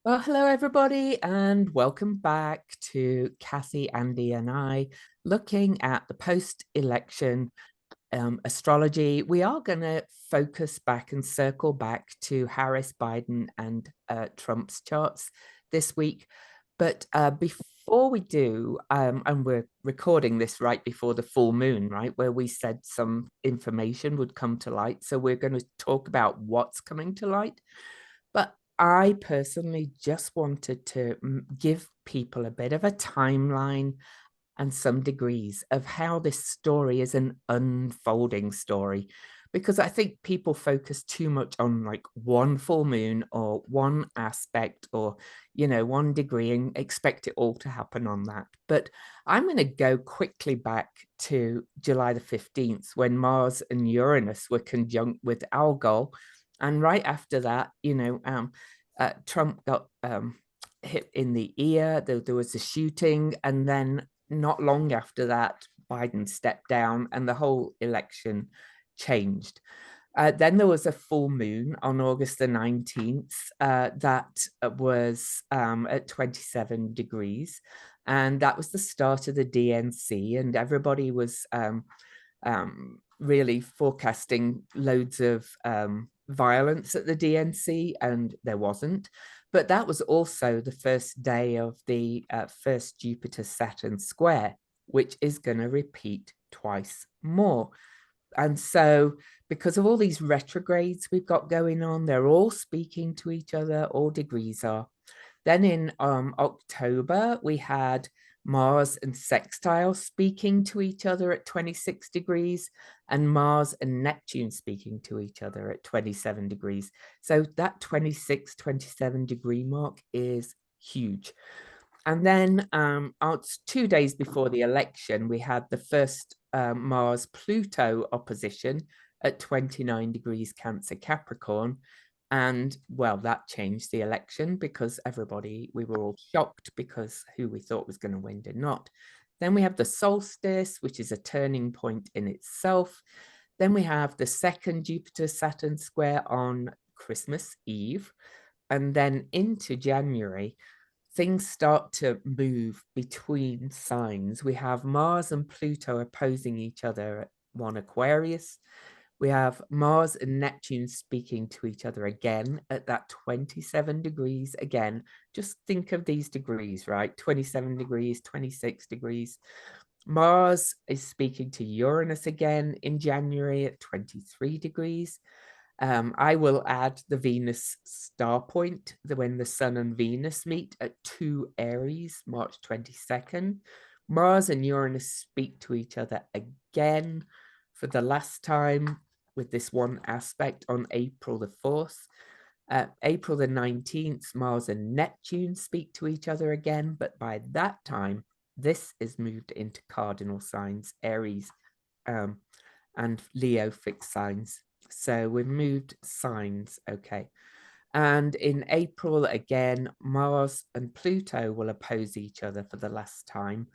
Well, hello, everybody, and welcome back to Kathy, Andy, and I looking at the post-election astrology. We are going to focus back and circle back to Harris, Biden, and Trump's charts this week. But before we do, and we're recording this right before the full moon, right, where we said some information would come to light. So we're going to talk about what's coming to light. But I personally just wanted to give people a bit of a timeline and some degrees of how this story is an unfolding story. Because I think people focus too much on like one full moon or one aspect or, one degree and expect it all to happen on that. But I'm going to go quickly back to July the 15th when Mars and Uranus were conjunct with Algol. And right after that, Trump got hit in the ear. There was a shooting, and then not long after that, Biden stepped down, and the whole election changed. Then there was a full moon on August the 19th that was at 27 degrees. And that was the start of the DNC, and everybody was really forecasting loads of violence at the DNC, and there wasn't. But that was also the first day of the first Jupiter-Saturn square, which is going to repeat twice more. And so, because of all these retrogrades we've got going on, they're all speaking to each other, all degrees are. Then in October, we had Mars and sextile speaking to each other at 26 degrees, and Mars and Neptune speaking to each other at 27 degrees. So that 26, 27 degree mark is huge. And then 2 days before the election, we had the first Mars-Pluto opposition at 29 degrees Cancer Capricorn. And well, that changed the election because we were all shocked because who we thought was going to win did not. Then we have the solstice, which is a turning point in itself. Then we have the second Jupiter-Saturn square on Christmas Eve. And then into January, things start to move between signs. We have Mars and Pluto opposing each other at 1 Aquarius. We have Mars and Neptune speaking to each other again at that 27 degrees. Again, just think of these degrees, right? 27 degrees, 26 degrees. Mars is speaking to Uranus again in January at 23 degrees. I will add the Venus star point when the Sun and Venus meet at 2 Aries, March 22nd. Mars and Uranus speak to each other again for the last time with this one aspect on April the 4th. April the 19th, Mars and Neptune speak to each other again, but by that time, this is moved into cardinal signs, Aries and Leo fixed signs. So we've moved signs, okay. And in April, again, Mars and Pluto will oppose each other for the last time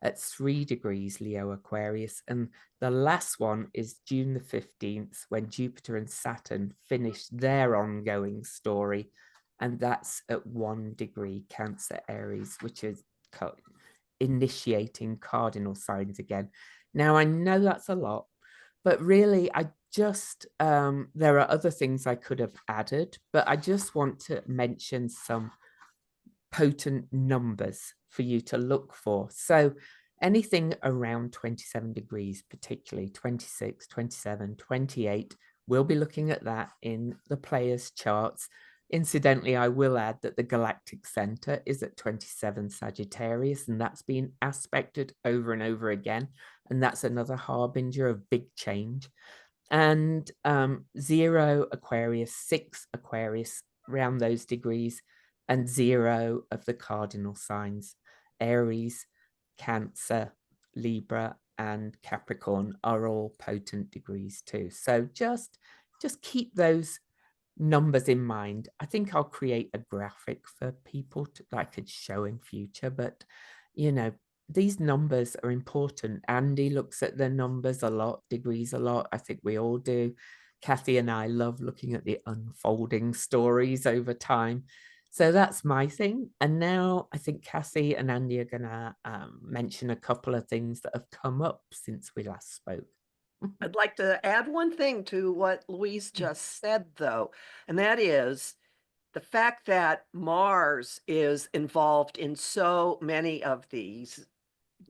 at 3 degrees Leo Aquarius. And the last one is June the 15th, when Jupiter and Saturn finish their ongoing story. And that's at 1 degree Cancer Aries, which is initiating cardinal signs again. Now, I know that's a lot, but really, there are other things I could have added, but I just want to mention some potent numbers for you to look for. So anything around 27 degrees, particularly 26, 27, 28, we'll be looking at that in the players' charts. Incidentally, I will add that the galactic center is at 27 Sagittarius, and that's been aspected over and over again. And that's another harbinger of big change. And 0 Aquarius, 6 Aquarius, around those degrees, and 0 of the cardinal signs, Aries, Cancer, Libra, and Capricorn are all potent degrees too. So just keep those numbers in mind. I think I'll create a graphic for people that I could show in future, but these numbers are important. Andy looks at the numbers a lot, degrees a lot. I think we all do. Kathy and I love looking at the unfolding stories over time. So that's my thing. And now I think Cassie and Andy are going to mention a couple of things that have come up since we last spoke. I'd like to add one thing to what Louise just said, though, and that is the fact that Mars is involved in so many of these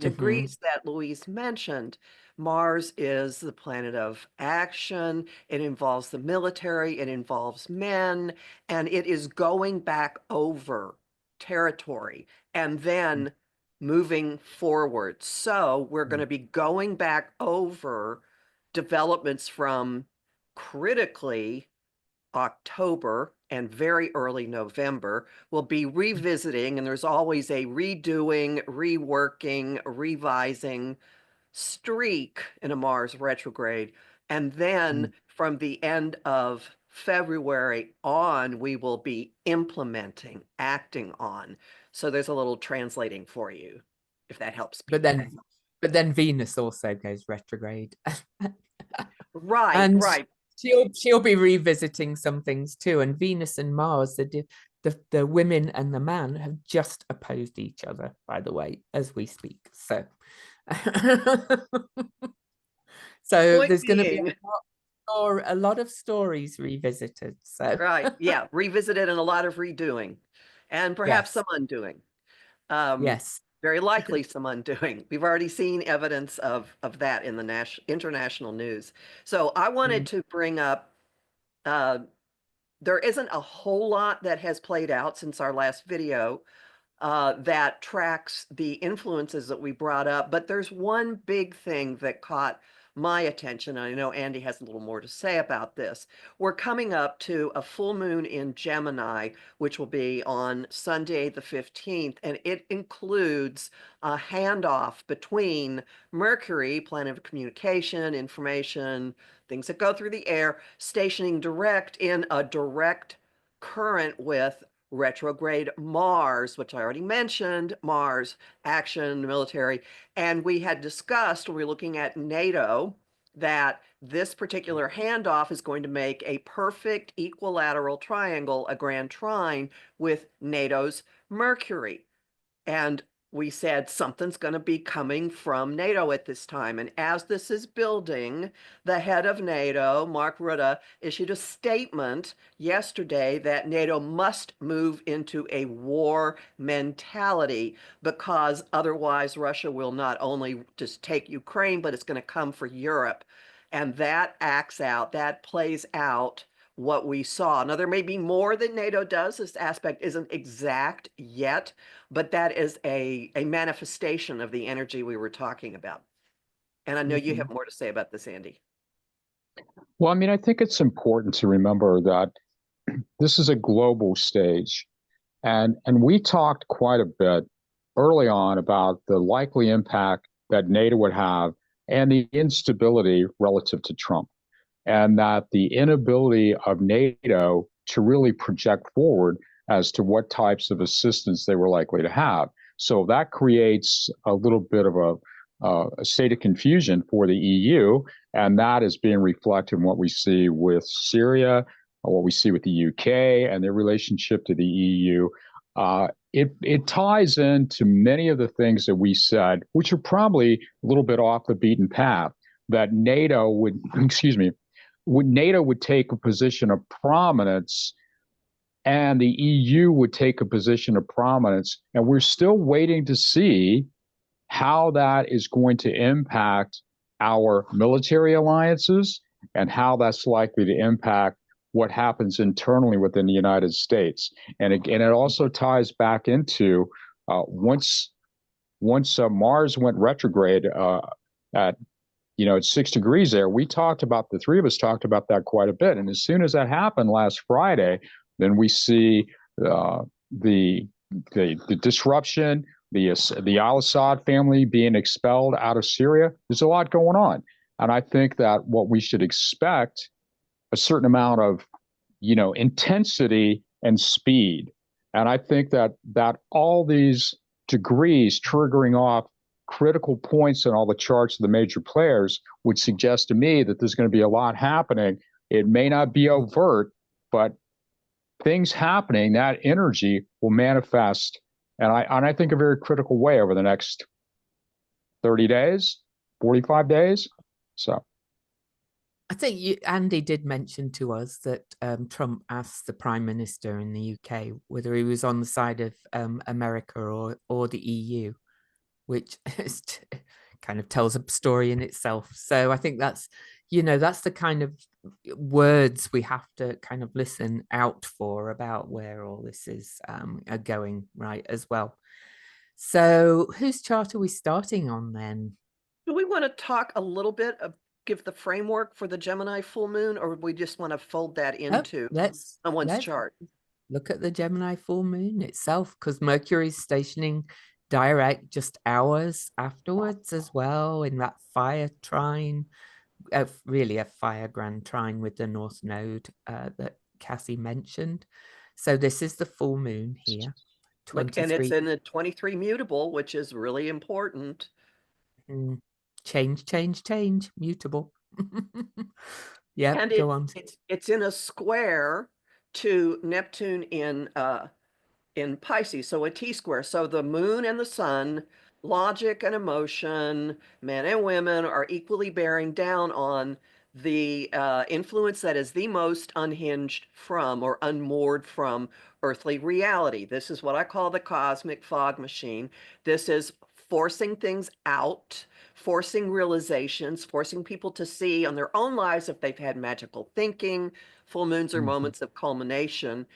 Mm-hmm. degrees that Louise mentioned. Mars is the planet of action. It involves the military, it involves men, and it is going back over territory and then moving forward. So we're going to be going back over developments from critically October and very early November. We'll be revisiting, and there's always a redoing, reworking, revising streak in a Mars retrograde. And then from the end of February on, we will be implementing, acting on. So there's a little translating for you, if that helps But people. then, but then Venus also goes retrograde, Right, and right. she'll be revisiting some things too. And Venus and Mars, the women and the man have just opposed each other, by the way, as we speak. So, so Point there's going to be being, or a lot of stories revisited. So, right, yeah, revisited and a lot of redoing, and perhaps yes, some undoing. Um, yes. Very likely some undoing. We've already seen evidence of that in the international news. So I wanted Mm. to bring up uh, there isn't a whole lot that has played out since our last video that tracks the influences that we brought up. But there's one big thing that caught my attention. I know Andy has a little more to say about this. We're coming up to a full moon in Gemini, which will be on Sunday the 15th, and it includes a handoff between Mercury, planet of communication, information, things that go through the air, stationing direct in a direct current with retrograde Mars, which I already mentioned, Mars, action, military. And we had discussed when we were looking at NATO that this particular handoff is going to make a perfect equilateral triangle, a grand trine with NATO's Mercury. And we said something's going to be coming from NATO at this time. And as this is building, the head of NATO, Mark Rutte, issued a statement yesterday that NATO must move into a war mentality because otherwise Russia will not only just take Ukraine, but it's going to come for Europe. And that acts out, that plays out what we saw. Now, there may be more that NATO does. This aspect isn't exact yet, but that is a manifestation of the energy we were talking about. And I know you have Mhm. more to say about this, Andy. Well, I mean, I think it's important to remember that this is a global stage. And we talked quite a bit early on about the likely impact that NATO would have and the instability relative to Trump, and that the inability of NATO to really project forward as to what types of assistance they were likely to have. So that creates a little bit of a state of confusion for the EU, and that is being reflected in what we see with Syria, what we see with the UK, and their relationship to the EU. It ties into many of the things that we said, which are probably a little bit off the beaten path, that NATO would, excuse me, NATO would take a position of prominence and the EU would take a position of prominence. And we're still waiting to see how that is going to impact our military alliances and how that's likely to impact what happens internally within the United States. And again, it also ties back into once Mars went retrograde at it's 6 degrees there. We talked about, the three of us talked about that quite a bit. And as soon as that happened last Friday, then we see the disruption, the Al Assad family being expelled out of Syria. There's a lot going on, and I think that what we should expect a certain amount of intensity and speed, and I think that all these degrees triggering off critical points in all the charts of the major players would suggest to me that there's going to be a lot happening. It may not be overt, but things happening, that energy will manifest, and I think a very critical way over the next 30 days, 45 days. So I think Andy did mention to us that Trump asked the Prime Minister in the UK whether he was on the side of America or the EU, which is kind of tells a story in itself. So I think that's, that's the kind of words we have to kind of listen out for about where all this is going, right, as well. So whose chart are we starting on then? Do we want to talk a little bit of give the framework for the Gemini full moon, or we just want to fold that into someone's chart? Look at the Gemini full moon itself, because Mercury's stationing direct just hours afterwards as well in that fire trine, really a fire grand trine with the North Node that Cassie mentioned. So this is the full moon here. 23. And it's in the 23 mutable, which is really important. Change, mutable. Yeah, and go on. It's in a square to Neptune in Pisces, so a T-square. So the moon and the sun, logic and emotion, men and women are equally bearing down on the influence that is the most unhinged from or unmoored from earthly reality. This is what I call the cosmic fog machine. This is forcing things out, forcing realizations, forcing people to see on their own lives if they've had magical thinking. Full moons are moments of culmination.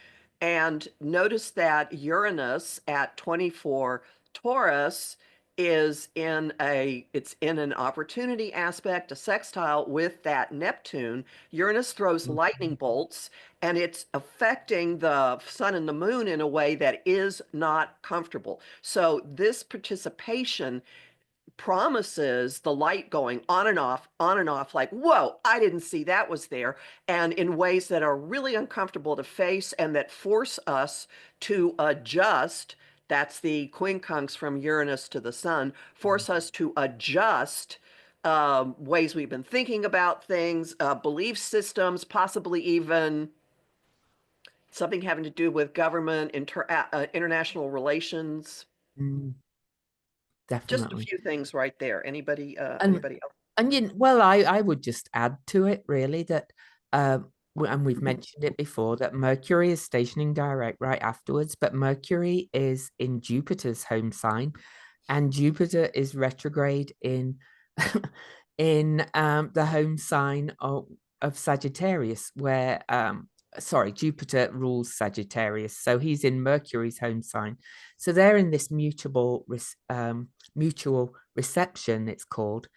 And notice that Uranus at 24 Taurus is it's in an opportunity aspect, a sextile with that Neptune. Uranus throws lightning bolts, and it's affecting the sun and the moon in a way that is not comfortable. So this participation promises the light going on and off, like, whoa, I didn't see that was there, and in ways that are really uncomfortable to face and that force us to adjust. That's the quincunx from Uranus to the sun, force us to adjust ways we've been thinking about things, belief systems, possibly even something having to do with government, international relations. Definitely. Just a few things right there. Anybody else? And well, I would just add to it really that, and we've mentioned it before, that Mercury is stationing direct right afterwards, but Mercury is in Jupiter's home sign, and Jupiter is retrograde in in the home sign of Sagittarius, where Jupiter rules Sagittarius, so he's in Mercury's home sign. So they're in this mutual reception, it's called,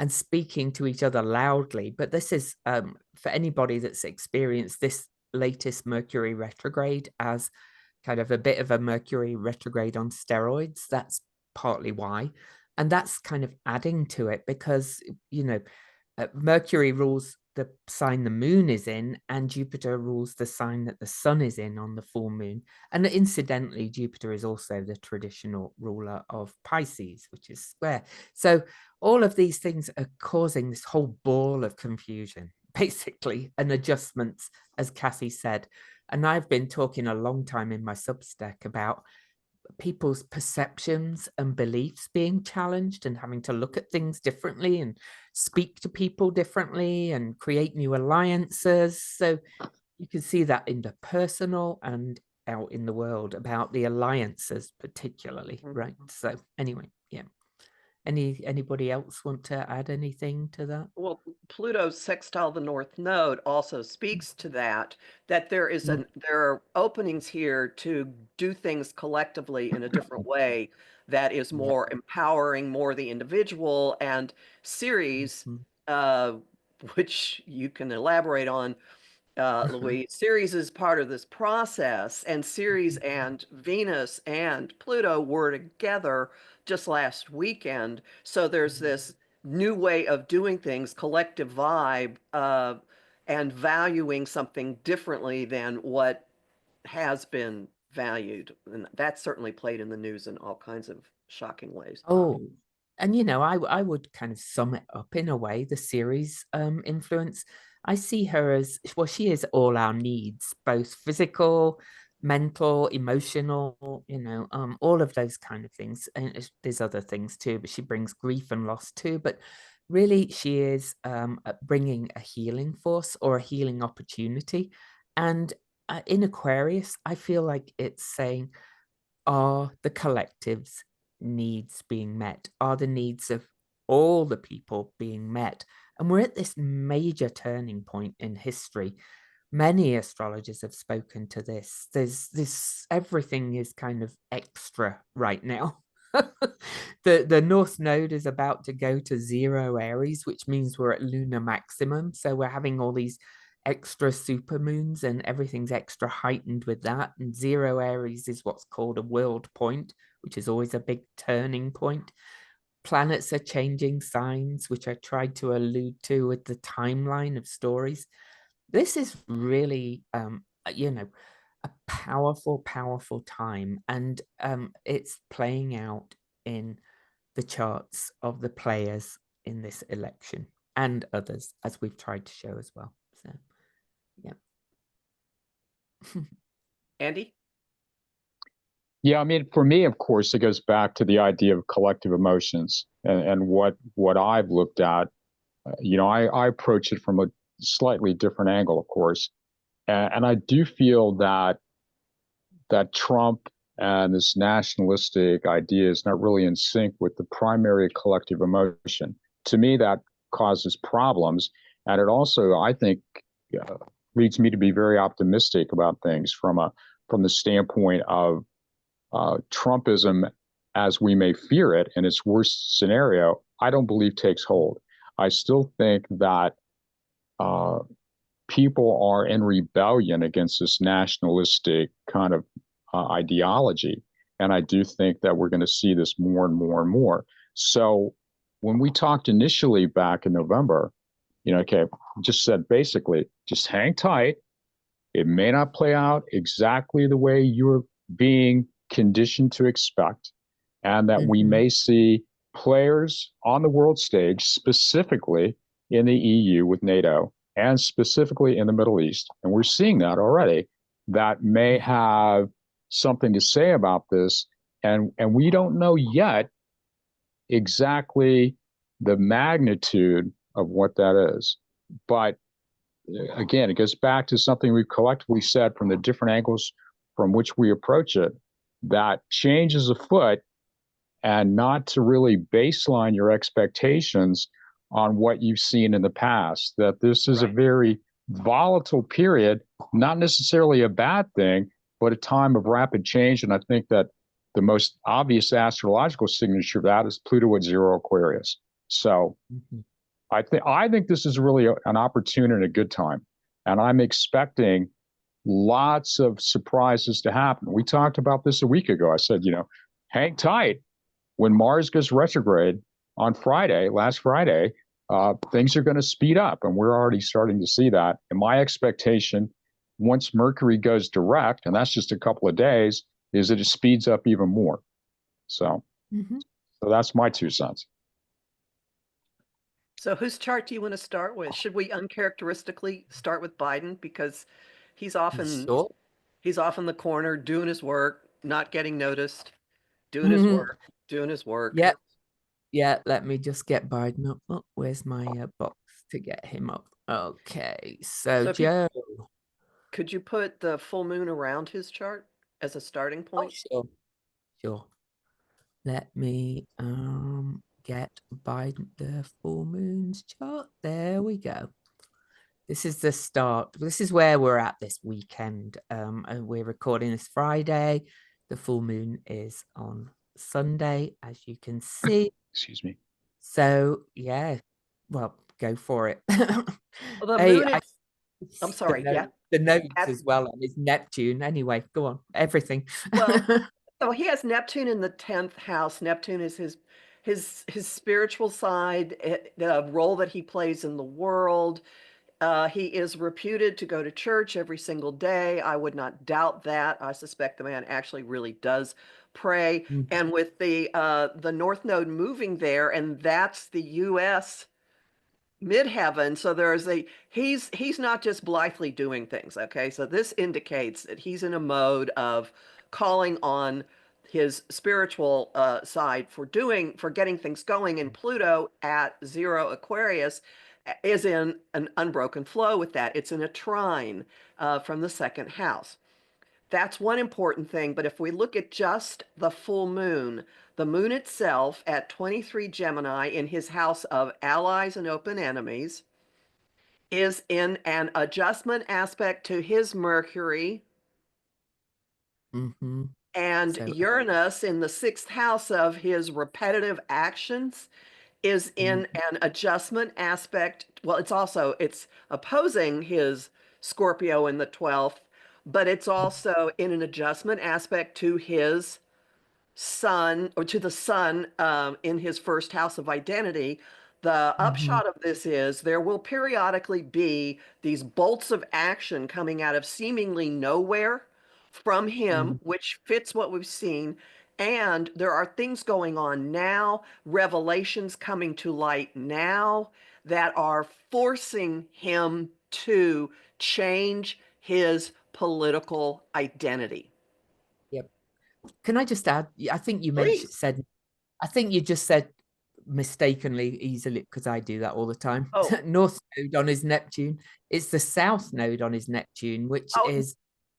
and speaking to each other loudly. But this is for anybody that's experienced this latest Mercury retrograde as kind of a bit of a Mercury retrograde on steroids. That's partly why. And that's kind of adding to it because, Mercury rules the sign the moon is in, and Jupiter rules the sign that the sun is in on the full moon. And incidentally, Jupiter is also the traditional ruler of Pisces, which is square. So all of these things are causing this whole ball of confusion, basically, and adjustments, as Cassie said. And I've been talking a long time in my Substack about people's perceptions and beliefs being challenged and having to look at things differently and speak to people differently and create new alliances. So you can see that in the personal and out in the world about the alliances particularly, right? So anyway, yeah. Anybody else want to add anything to that? Well, Pluto's sextile the North Node also speaks to that there are openings here to do things collectively in a different way that is more empowering, more the individual. And Ceres, which you can elaborate on, Louise. Ceres is part of this process, and Ceres and Venus and Pluto were together just last weekend. So there's this new way of doing things, collective vibe, and valuing something differently than what has been valued. And that certainly played in the news in all kinds of shocking ways. Oh, and I would kind of sum it up in a way, the Ceres influence I see her as, well, she is all our needs, both physical, mental, emotional, all of those kind of things. And there's other things too, but she brings grief and loss too. But really, she is bringing a healing force or a healing opportunity. And in Aquarius, I feel like it's saying, are the collective's needs being met? Are the needs of all the people being met? And we're at this major turning point in history. Many astrologers have spoken to this. There's this, everything is kind of extra right now. The North Node is about to go to 0 Aries, which means we're at lunar maximum. So we're having all these extra supermoons and everything's extra heightened with that. And 0 Aries is what's called a world point, which is always a big turning point. Planets are changing signs, which I tried to allude to with the timeline of stories. This is really, a powerful, powerful time. And it's playing out in the charts of the players in this election and others, as we've tried to show as well. So, yeah. Andy? Yeah, I mean, for me, of course, it goes back to the idea of collective emotions and what I've looked at. I approach it from a slightly different angle, of course, and I do feel that Trump and this nationalistic idea is not really in sync with the primary collective emotion. To me, that causes problems, and it also, I think, leads me to be very optimistic about things from the standpoint of Trumpism, as we may fear it in its worst scenario, I don't believe takes hold. I still think that people are in rebellion against this nationalistic kind of ideology. And I do think that we're going to see this more and more and more. So when we talked initially back in November, just said basically, just hang tight. It may not play out exactly the way you're being conditioned to expect, and that we may see players on the world stage, specifically in the EU with NATO, and specifically in the Middle East, and we're seeing that already, that may have something to say about this. And we don't know yet exactly the magnitude of what that is. But again, it goes back to something we've collectively said from the different angles from which we approach it, that change is afoot, and not to really baseline your expectations on what you've seen in the past, that this is a very volatile period, not necessarily a bad thing, but a time of rapid change. And I think that the most obvious astrological signature of that is Pluto at 0 Aquarius. So I think this is really an opportune and a good time. And I'm expecting lots of surprises to happen. We talked about this a week ago. I said, hang tight. When Mars goes retrograde on last Friday, things are going to speed up. And we're already starting to see that. And my expectation, once Mercury goes direct, and that's just a couple of days, is that it speeds up even more. So, so that's my 2 cents. So whose chart do you want to start with? Should we uncharacteristically start with Biden, because he's often the corner doing his work, not getting noticed, doing his work. Yeah, let me just get Biden up. Oh, where's my box to get him up? Okay, so Joe. Could you put the full moon around his chart as a starting point? Oh, sure. Let me get Biden the full moon's chart. There we go. This is the start. This is where we're at this weekend. And we're recording this Friday. The full moon is on Sunday, as you can see. Excuse me. So yeah, well, go for it. Well, the moon is, I'm sorry, the nodes as well, and it's Neptune. Anyway, go on, everything. Well, so he has Neptune in the 10th house. Neptune is his spiritual side, the role that he plays in the world. He is reputed to go to church every single day. I would not doubt that. I suspect the man actually really does pray. And with the North Node moving there, and that's the U.S. midheaven. So he's not just blithely doing things. Okay. So this indicates that he's in a mode of calling on his spiritual side for getting things going. And Pluto at 0 Aquarius is in an unbroken flow with that. It's in a trine from the second house. That's one important thing. But if we look at just the full moon, the moon itself at 23 Gemini in his house of allies and open enemies is in an adjustment aspect to his Mercury, and So, Uranus in the sixth house of his repetitive actions is in an adjustment aspect. Well, it's opposing his Scorpio in the 12th, but it's also in an adjustment aspect to his sun, or to the sun in his first house of identity. The upshot of this is there will periodically be these bolts of action coming out of seemingly nowhere from him, which fits what we've seen. And there are things going on now, revelations coming to light now that are forcing him to change his political identity. yep. Can I just add? I think you Please. I think you just said mistakenly easily, because I do that all the time. Oh, North node on his Neptune. It's the south node on his Neptune, which oh, is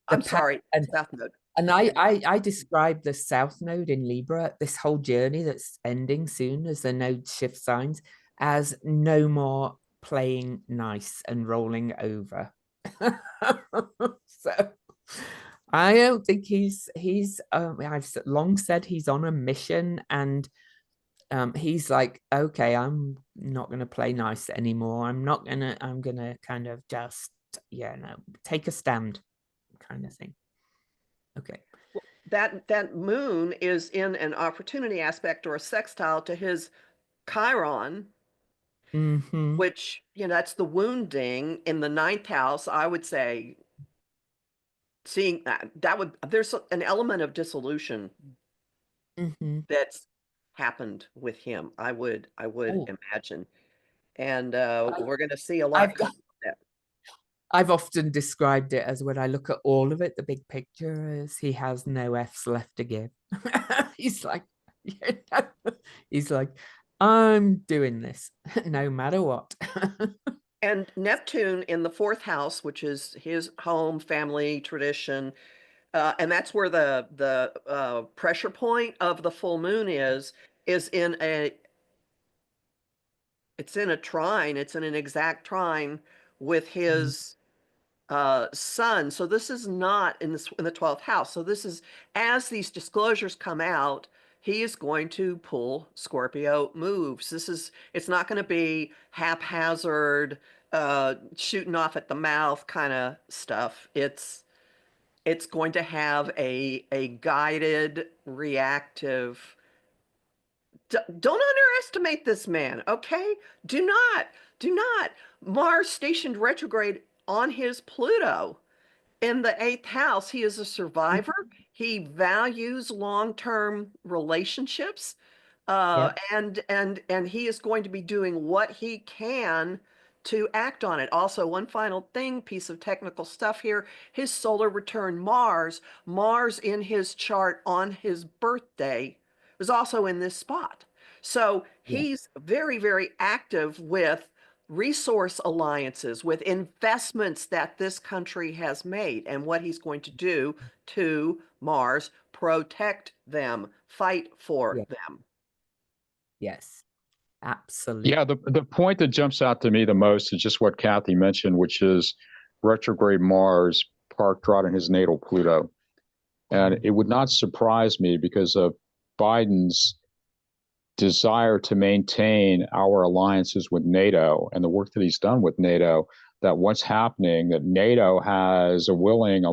I'm sorry, South Node. and I describe the south node in Libra, this whole journey that's ending soon as the node shift signs, as no more playing nice and rolling over. So I don't think I've long said he's on a mission, and he's like, okay, I'm not going to play nice anymore. I'm going to kind of just, take a stand kind of thing. Okay. That moon is in an opportunity aspect or a sextile to his Chiron, which, that's the wounding in the ninth house. I would say seeing there's an element of dissolution that's happened with him. I would imagine. And we're going to see a lot I've come from that. I've often described it as, when I look at all of it, the big picture, is he has no F's left to give. He's like, he's like, I'm doing this no matter what. And Neptune in the fourth house, which is his home, family, tradition, and that's where the pressure point of the full moon is in it's in a trine. It's in an exact trine with his sun. So this is not in the 12th house. So this is, as these disclosures come out, he is going to pull Scorpio moves. It's not going to be haphazard, shooting off at the mouth kind of stuff. It's going to have a guided, reactive. Don't underestimate this man, okay? Do not. Mars stationed retrograde on his Pluto in the 8th house. He is a survivor. He values long-term relationships, and he is going to be doing what he can to act on it. Also, one final thing, piece of technical stuff here: his solar return Mars in his chart on his birthday was also in this spot. So he's very, very active with resource alliances, with investments that this country has made, and what he's going to do to Mars: protect them, fight for them. Yes, absolutely. Yeah, the point that jumps out to me the most is just what Kathy mentioned, which is retrograde Mars parked right in his natal Pluto. And it would not surprise me, because of Biden's desire to maintain our alliances with NATO and the work that he's done with NATO, that what's happening, that NATO has a willing,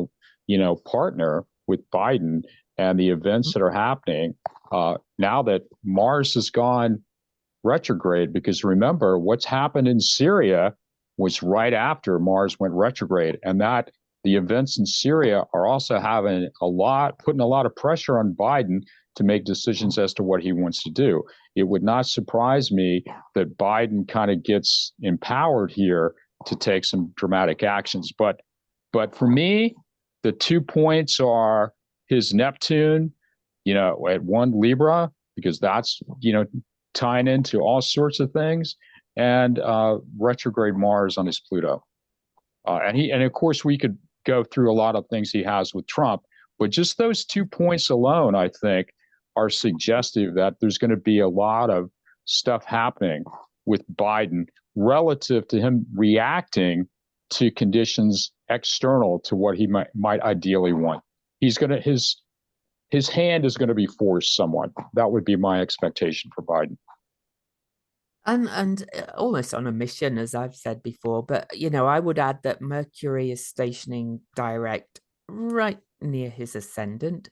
partner with Biden, and the events that are happening now that Mars has gone retrograde. Because remember, what's happened in Syria was right after Mars went retrograde, and that the events in Syria are also having putting a lot of pressure on Biden to make decisions as to what he wants to do. It would not surprise me that Biden kind of gets empowered here to take some dramatic actions. But for me, the 2 points are his Neptune, at 1 Libra, because that's, tying into all sorts of things, and retrograde Mars on his Pluto. And of course, we could go through a lot of things he has with Trump, but just those 2 points alone, I think, are suggestive that there's going to be a lot of stuff happening with Biden relative to him reacting to conditions external to what he might ideally want. He's going to his hand is going to be forced somewhat. That would be my expectation for Biden. And almost on a mission, as I've said before. But, I would add that Mercury is stationing direct right near his ascendant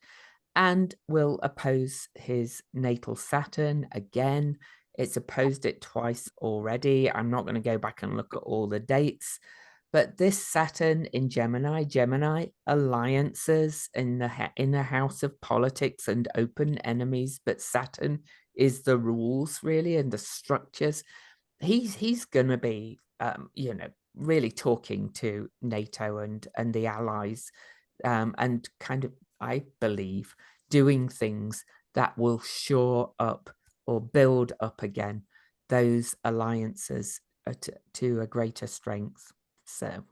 and will oppose his natal Saturn again. It's opposed it twice already. I'm not going to go back and look at all the dates. But this Saturn in Gemini alliances in the house of politics and open enemies, but Saturn is the rules really and the structures. He's going to be, really talking to NATO and the allies, and kind of, I believe, doing things that will shore up or build up again those alliances to a greater strength. So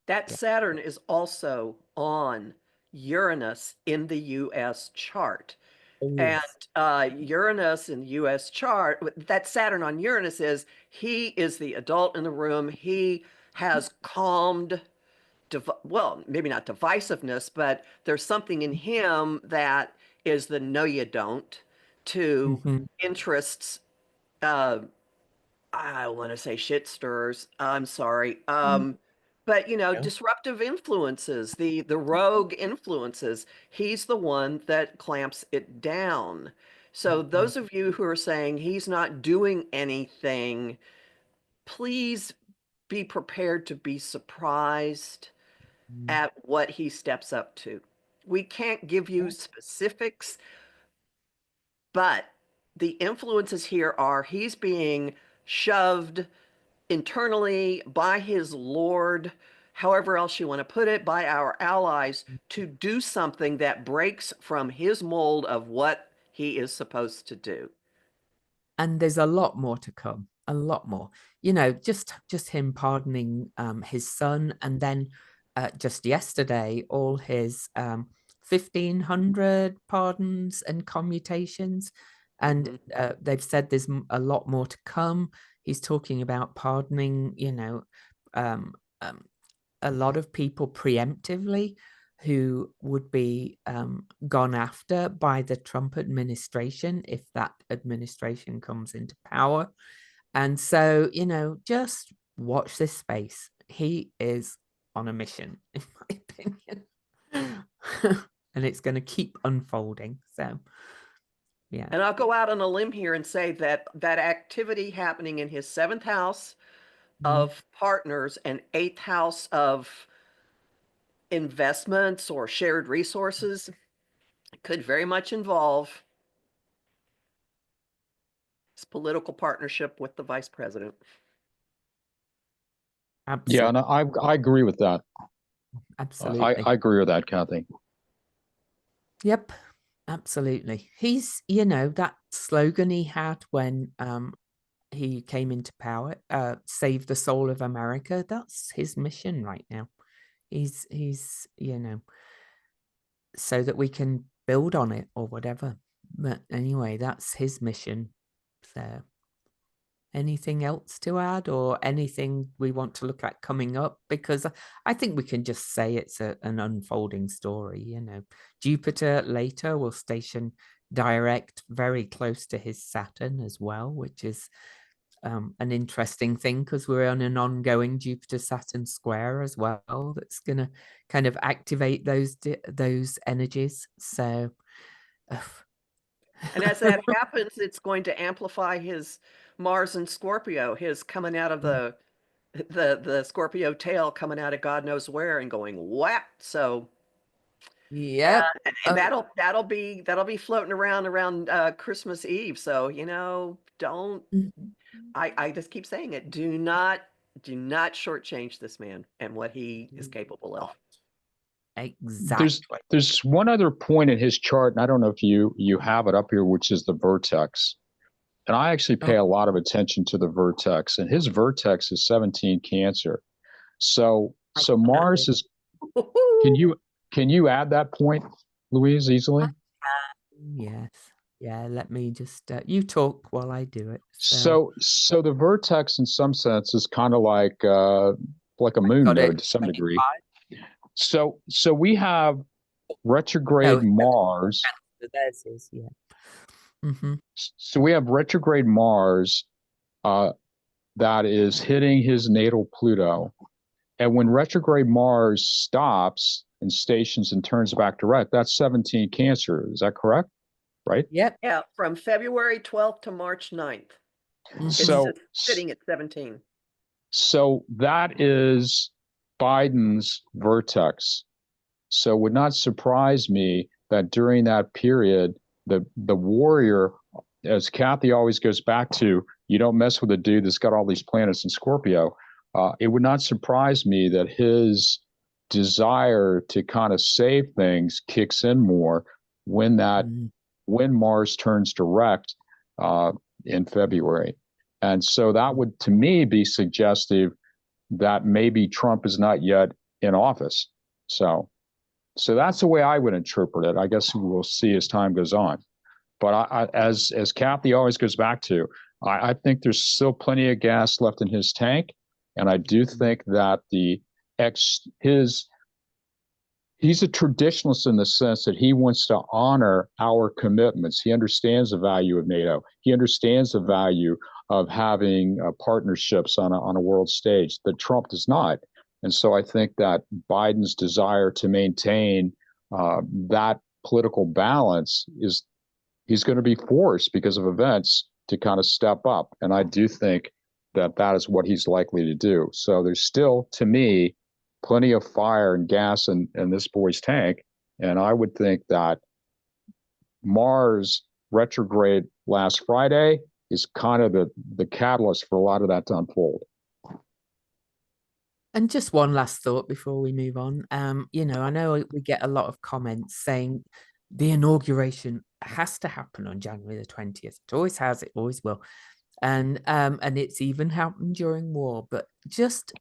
that Saturn is also on Uranus in the US chart. yes. And Uranus in the US chart, that Saturn on Uranus he is the adult in the room. He has calmed, well, maybe not divisiveness, but there's something in him that is the no you don't to interests. I want to say shit stirrers. I'm sorry. But disruptive influences, the rogue influences, he's the one that clamps it down. So those of you who are saying he's not doing anything, please be prepared to be surprised at what he steps up to. We can't give you specifics, but the influences here are he's being shoved internally by his lord, however else you want to put it, by our allies, to do something that breaks from his mold of what he is supposed to do. And there's a lot more to come, a lot more. Just him pardoning his son, and then just yesterday, all his 1,500 pardons and commutations. And they've said there's a lot more to come. He's talking about pardoning, a lot of people preemptively who would be gone after by the Trump administration if that administration comes into power. And so, just watch this space. He is on a mission, in my opinion. And it's going to keep unfolding. So, yeah. And I'll go out on a limb here and say that that activity happening in his 7th house of partners and 8th house of investments or shared resources could very much involve his political partnership with the vice president. Absolutely. Yeah, and I agree with that. Absolutely. I agree with that, Kathy. Yep, absolutely. He's, that slogan he had when he came into power, save the soul of America. That's his mission right now. He's so that we can build on it or whatever. But anyway, that's his mission. So anything else to add, or anything we want to look at coming up? Because I think we can just say it's an unfolding story. Jupiter later will station direct very close to his Saturn as well, which is an interesting thing because we're on an ongoing Jupiter-Saturn square as well. That's going to kind of activate those energies. So, and as that happens, it's going to amplify his Mars and Scorpio, his coming out of the the Scorpio tail coming out of God knows where and going whap. So Yep. and that'll be floating around Christmas Eve. So, you know, don't I just keep saying it. Do not shortchange this man and what he is capable of. Exactly. There's one other point in his chart, and I don't know if you have it up here, which is the vertex. And I actually pay a lot of attention to the vertex, and his vertex is 17 Cancer. So Mars is. Can you add that point, Louise, easily? Yes. Yeah. Let me just you talk while I do it. So the vertex, in some sense, is kind of like a moon node to some degree. So we have retrograde Mars. Yeah. So we have retrograde Mars that is hitting his natal Pluto. And when retrograde Mars stops and stations and turns back direct, that's 17 Cancer. Is that correct? Right? Yep. Yeah, from February 12th to March 9th. So it's sitting at 17. So that is Biden's vertex. So it would not surprise me that during that period, the warrior, as Kathy always goes back to, you don't mess with a dude that's got all these planets in Scorpio. It would not surprise me that his desire to kind of save things kicks in more when Mars turns direct in February. And so that would, to me, be suggestive that maybe Trump is not yet in office. So that's the way I would interpret it. I guess we'll see as time goes on. But as Kathy always goes back to, I think there's still plenty of gas left in his tank, and I do think that he's a traditionalist in the sense that he wants to honor our commitments. He understands the value of NATO. He understands the value of having partnerships on a world stage that Trump does not. And so I think that Biden's desire to maintain that political balance he's going to be forced because of events to kind of step up. And I do think that is what he's likely to do. So there's still, to me, plenty of fire and gas in this boy's tank. And I would think that Mars retrograde last Friday is kind of the catalyst for a lot of that to unfold. And just one last thought before we move on. You know, I know we get a lot of comments saying the inauguration has to happen on January the 20th. It always has, it always will. And it's even happened during war. But just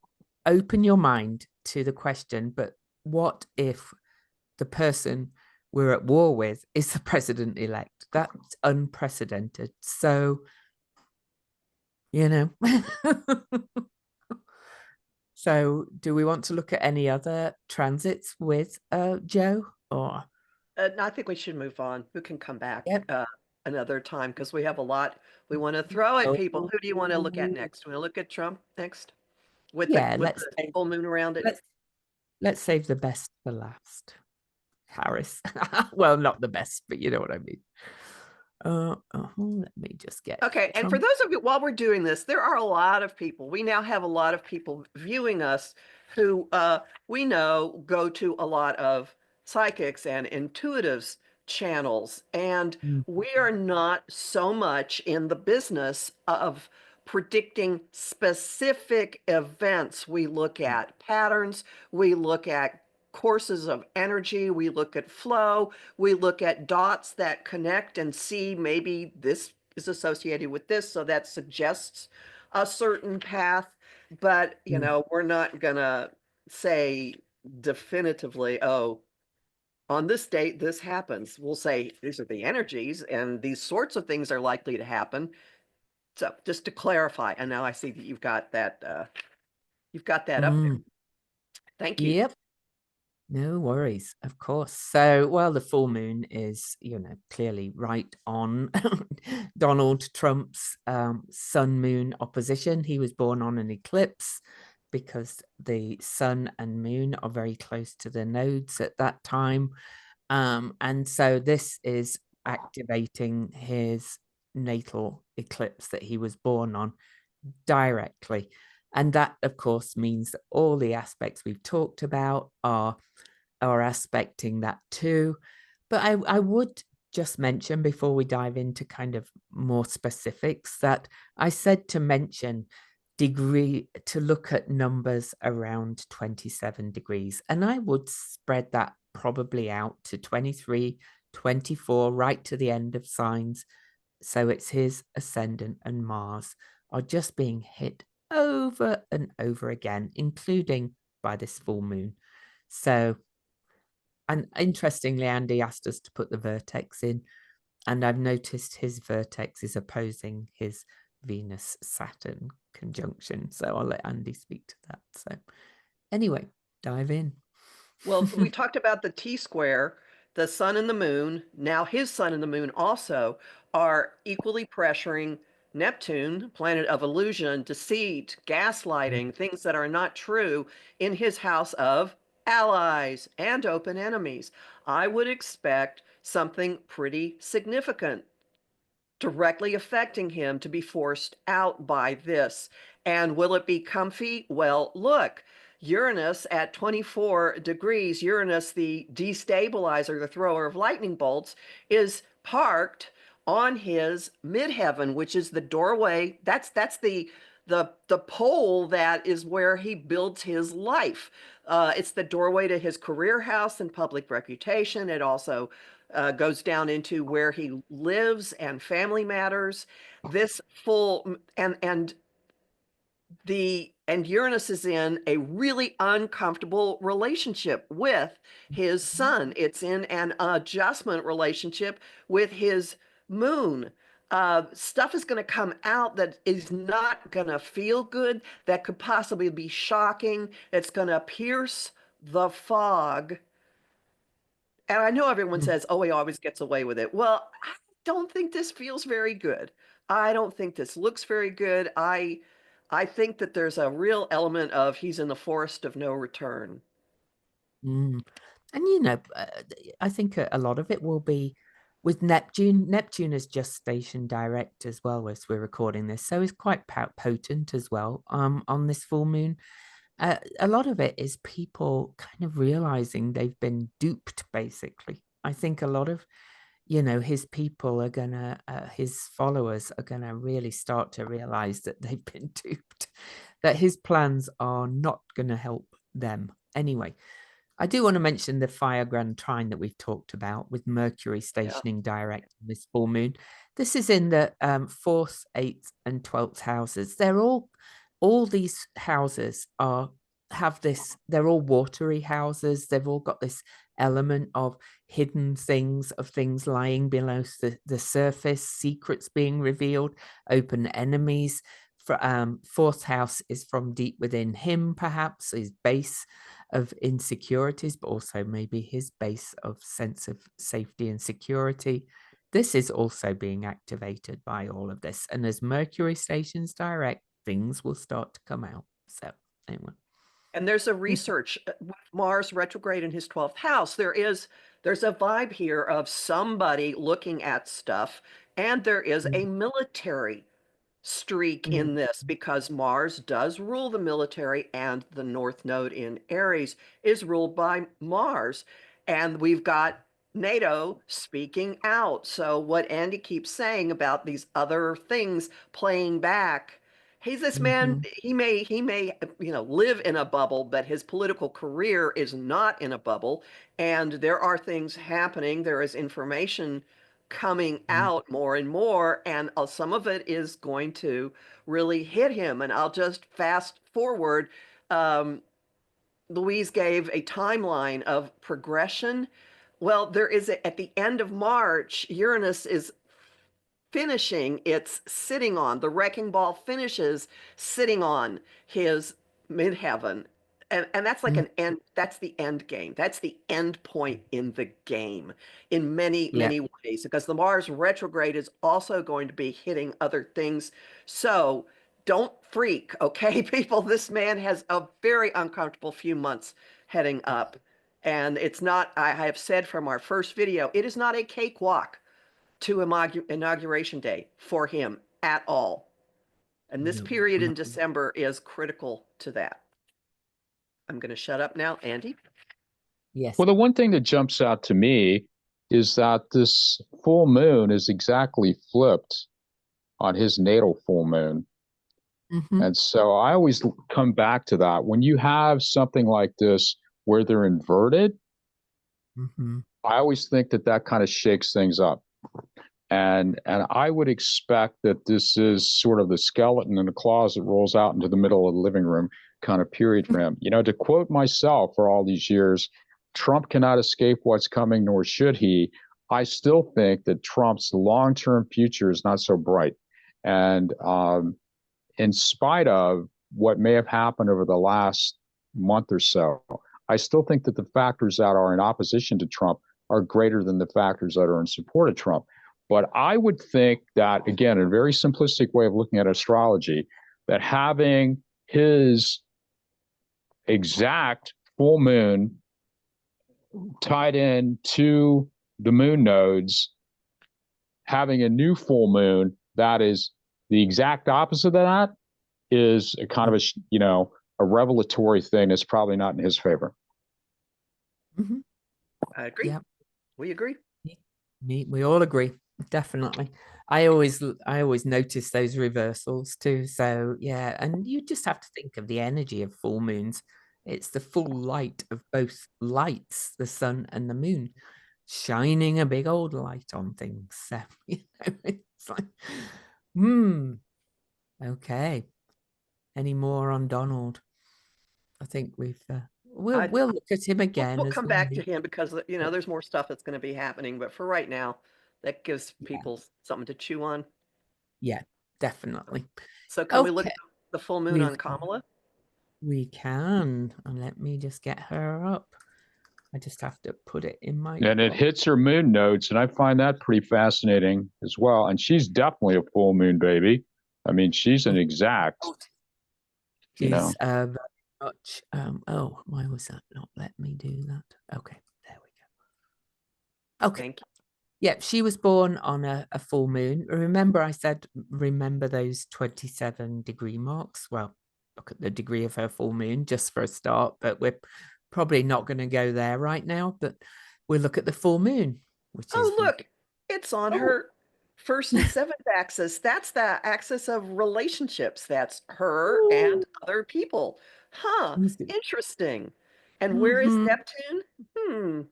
open your mind to the question, but what if the person we're at war with is the president-elect? That's unprecedented. So, you know. So do we want to look at any other transits with Joe, or? I think we should move on. We can come back another time because we have a lot we want to throw at people. Who do you want to look at next? Want to look at Trump next? With the full moon around it? Let's save the best for last. Harris. Well, not the best, but you know what I mean. Let me just get okay. And for those of you, while we're doing this, there are a lot of people. We now have a lot of people viewing us who we know go to a lot of psychics and intuitives channels, and we are not so much in the business of predicting specific events. We look at patterns, we look at courses of energy, we look at flow, we look at dots that connect and see maybe this is associated with this, so that suggests a certain path. But you know, we're not gonna say definitively, oh, on this date this happens. We'll say these are the energies and these sorts of things are likely to happen. So just to clarify, and now I see that you've got that up there. Thank you. Yep. No worries, of course. So, well, the full moon is, you know, clearly right on Donald Trump's sun-moon opposition. He was born on an eclipse because the sun and moon are very close to the nodes at that time. And so this is activating his natal eclipse that he was born on directly. And that, of course, means that all the aspects we've talked about are aspecting that too. But I would just mention before we dive into kind of more specifics that I said to mention to look at numbers around 27 degrees. And I would spread that probably out to 23, 24, right to the end of signs. So it's his ascendant and Mars are just being hit over and over again, including by this full moon. So, and interestingly, Andy asked us to put the vertex in, and I've noticed his vertex is opposing his Venus Saturn conjunction. So I'll let Andy speak to that. So anyway, dive in. Well, we talked about the T-square, the sun and the moon. Now his sun and the moon also are equally pressuring Neptune, planet of illusion, deceit, gaslighting, things that are not true in his house of allies and open enemies. I would expect something pretty significant directly affecting him to be forced out by this. And will it be comfy? Well, look, Uranus at 24 degrees, Uranus, the destabilizer, the thrower of lightning bolts, is parked on his midheaven, which is the doorway. That's the pole that is where he builds his life. It's the doorway to his career house and public reputation. It also goes down into where he lives and family matters. This full and Uranus is in a really uncomfortable relationship with his sun. It's in an adjustment relationship with his moon. Stuff is going to come out that is not going to feel good, that could possibly be shocking. It's going to pierce the fog. And I know everyone says, oh, he always gets away with it. Well, I don't think this feels very good. I don't think this looks very good. I think that there's a real element of he's in the forest of no return. Mm. And, you know, I think a lot of it will be with Neptune. Neptune is just station direct as well as we're recording this. So it's quite potent as well on this full moon. A lot of it is people kind of realizing they've been duped, basically. I think a lot of, you know, his people are gonna, his followers are gonna really start to realize that they've been duped, that his plans are not gonna help them. Anyway, I do want to mention the fire grand trine that we've talked about with Mercury stationing direct on this full moon. This is in the 4th, 8th, and 12th houses. They're all these houses they're all watery houses. They've all got this element of hidden things, of things lying below the surface, secrets being revealed, open enemies. For 4th house is from deep within him, perhaps his base of insecurities, but also maybe his base of sense of safety and security. This is also being activated by all of this. And as Mercury stations direct, things will start to come out. So anyway. And there's a research with Mars retrograde in his 12th house. There's a vibe here of somebody looking at stuff, and there is a military streak in this because Mars does rule the military, and the North Node in Aries is ruled by Mars. And we've got NATO speaking out. So what Andy keeps saying about these other things playing back, he's this man, he may live in a bubble, but his political career is not in a bubble. And there are things happening. There is information coming out more and more, and some of it is going to really hit him. And I'll just fast forward. Louise gave a timeline of progression. Well, at the end of March, Uranus is finishing its sitting on, the wrecking ball finishes sitting on his midheaven. And that's like an end, that's the end game. That's the end point in the game in many, many ways, because the Mars retrograde is also going to be hitting other things. So don't freak, okay, people? This man has a very uncomfortable few months heading up. And it's not, I have said from our first video, it is not a cakewalk to Inauguration Day for him at all. And this period in December is critical to that. I'm going to shut up now. Andy? Yes. Well, the one thing that jumps out to me is that this full moon is exactly flipped on his natal full moon. And so I always come back to that. When you have something like this where they're inverted, I always think that that kind of shakes things up. And I would expect that this is sort of the skeleton in the closet rolls out into the middle of the living room kind of period for him. You know, to quote myself for all these years, Trump cannot escape what's coming, nor should he. I still think that Trump's long-term future is not so bright. And in spite of what may have happened over the last month or so, I still think that the factors that are in opposition to Trump are greater than the factors that are in support of Trump. But I would think that, again, a very simplistic way of looking at astrology, that having his exact full moon tied in to the moon nodes, having a new full moon that is the exact opposite of that is a kind of a, you know, a revelatory thing that's probably not in his favor. I agree. Yeah. We agree. We all agree. Definitely. I always notice those reversals too. So yeah, and you just have to think of the energy of full moons. It's the full light of both lights, the sun and the moon, shining a big old light on things. So you know, it's like, okay. Any more on Donald? I think we've we'll look at him again. We'll come back to him because, you know, there's more stuff that's going to be happening. But for right now, that gives people something to chew on. Yeah, definitely. So can we look at the full moon on Kamala? We can. And let me just get her up. I just have to put it in my... And it hits her moon nodes, and I find that pretty fascinating as well. And she's definitely a full moon baby. I mean, she's an exact. She's very much... oh, why was that not let me do that? Okay, there we go. Okay. Thank you. Yeah, she was born on a full moon. Remember, I said, remember those 27-degree marks? Well, look at the degree of her full moon just for a start, but we're probably not going to go there right now. But we'll look at the full moon, which is... look, it's on her first and seventh axis. That's the axis of relationships. That's her and other people. Huh, interesting. And where is Neptune?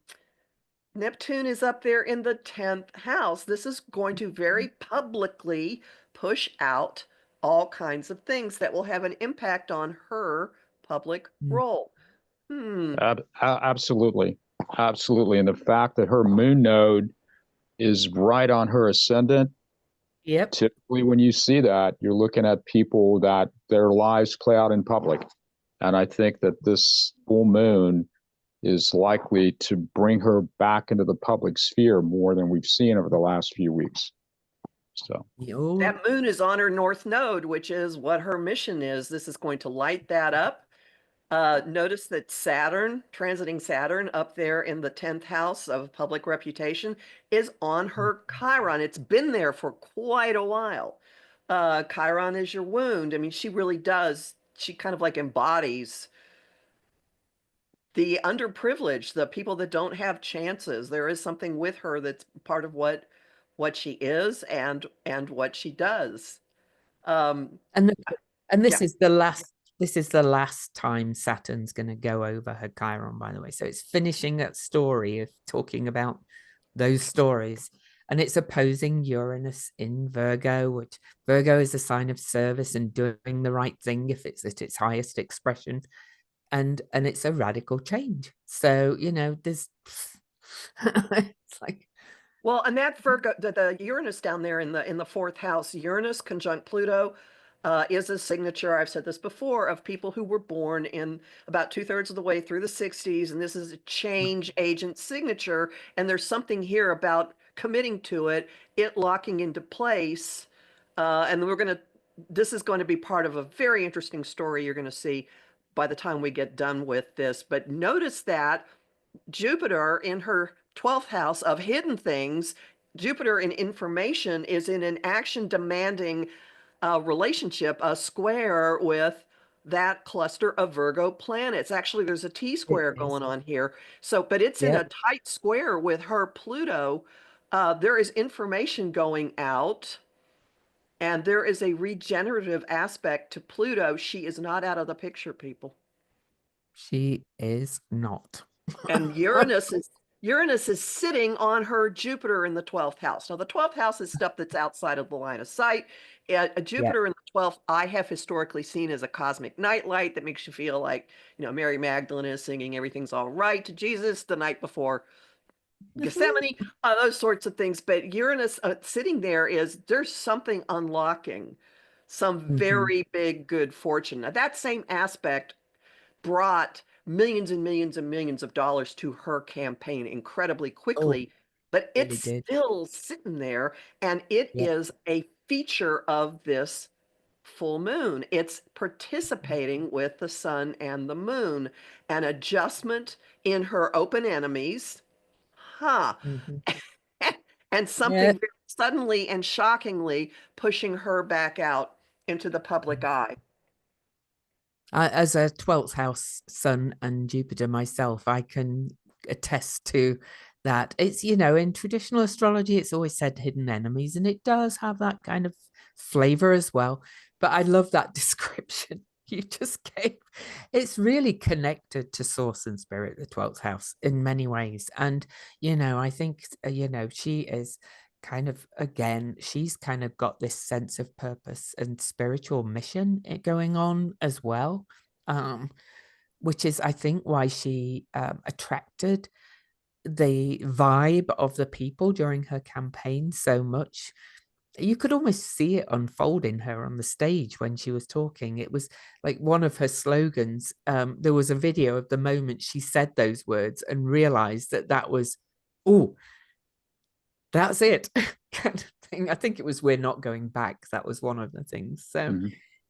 Neptune is up there in the 10th house. This is going to very publicly push out all kinds of things that will have an impact on her public role. Absolutely. Absolutely. And the fact that her moon node is right on her ascendant. Yep. Typically, when you see that, you're looking at people that their lives play out in public. And I think that this full moon is likely to bring her back into the public sphere more than we've seen over the last few weeks. So that moon is on her north node, which is what her mission is. This is going to light that up. Notice that Saturn, transiting Saturn up there in the 10th house of public reputation, is on her Chiron. It's been there for quite a while. Chiron is your wound. I mean, she really does. She kind of like embodies the underprivileged, the people that don't have chances. There is something with her that's part of what she is and what she does. And this is the last. This is the last time Saturn's going to go over her Chiron, by the way. So it's finishing that story of talking about those stories. And it's opposing Uranus in Virgo, which Virgo is a sign of service and doing the right thing if it's at its highest expression. And it's a radical change. So, you know, there's... it's like... Well, and that Virgo, the Uranus down there in the 4th house, Uranus conjunct Pluto, is a signature, I've said this before, of people who were born in about 2/3 of the way through the 60s. And this is a change agent signature. And there's something here about committing to it, locking into place. And this is going to be part of a very interesting story you're going to see by the time we get done with this. But notice that Jupiter in her 12th house of hidden things, Jupiter in information, is in an action demanding a relationship, a square with that cluster of Virgo planets. Actually, there's a T-square going on here. So, but it's in a Yep. tight square with her Pluto. There is information going out, and there is a regenerative aspect to Pluto. She is not out of the picture, people. She is not. And Uranus is sitting on her Jupiter in the 12th house. Now, the 12th house is stuff that's outside of the line of sight. A Yeah. Jupiter in the 12th, I have historically seen as a cosmic nightlight that makes you feel like, Mary Magdalene is singing everything's all right to Jesus the night before Gethsemane, those sorts of things. But Uranus sitting there's something unlocking, some Mhm. very big good fortune. Now, that same aspect brought millions and millions and millions of dollars to her campaign incredibly Oh, quickly, but really it's did. still sitting there, and it Yeah. is a feature of this full moon. It's participating with the sun and the moon, an adjustment in her open enemies, huh? Mhm. And Yeah. something very suddenly and shockingly pushing her back out into the public eye. As a 12th house sun and Jupiter myself, I can attest to that. It's, in traditional astrology, it's always said hidden enemies, and it does have that kind of flavor as well. But I love that description you just gave. It's really connected to source and spirit, the 12th house, in many ways. And, I think, she is kind of, again, she's kind of got this sense of purpose and spiritual mission going on as well, um, which is, I think, why she attracted the vibe of the people during her campaign so much. You could almost see it unfold in her on the stage when she was talking. It was like one of her slogans. There was a video of the moment she said those words and realized that was, oh, that's it kind of thing. I think it was "We're not going back." That was one of the things. So,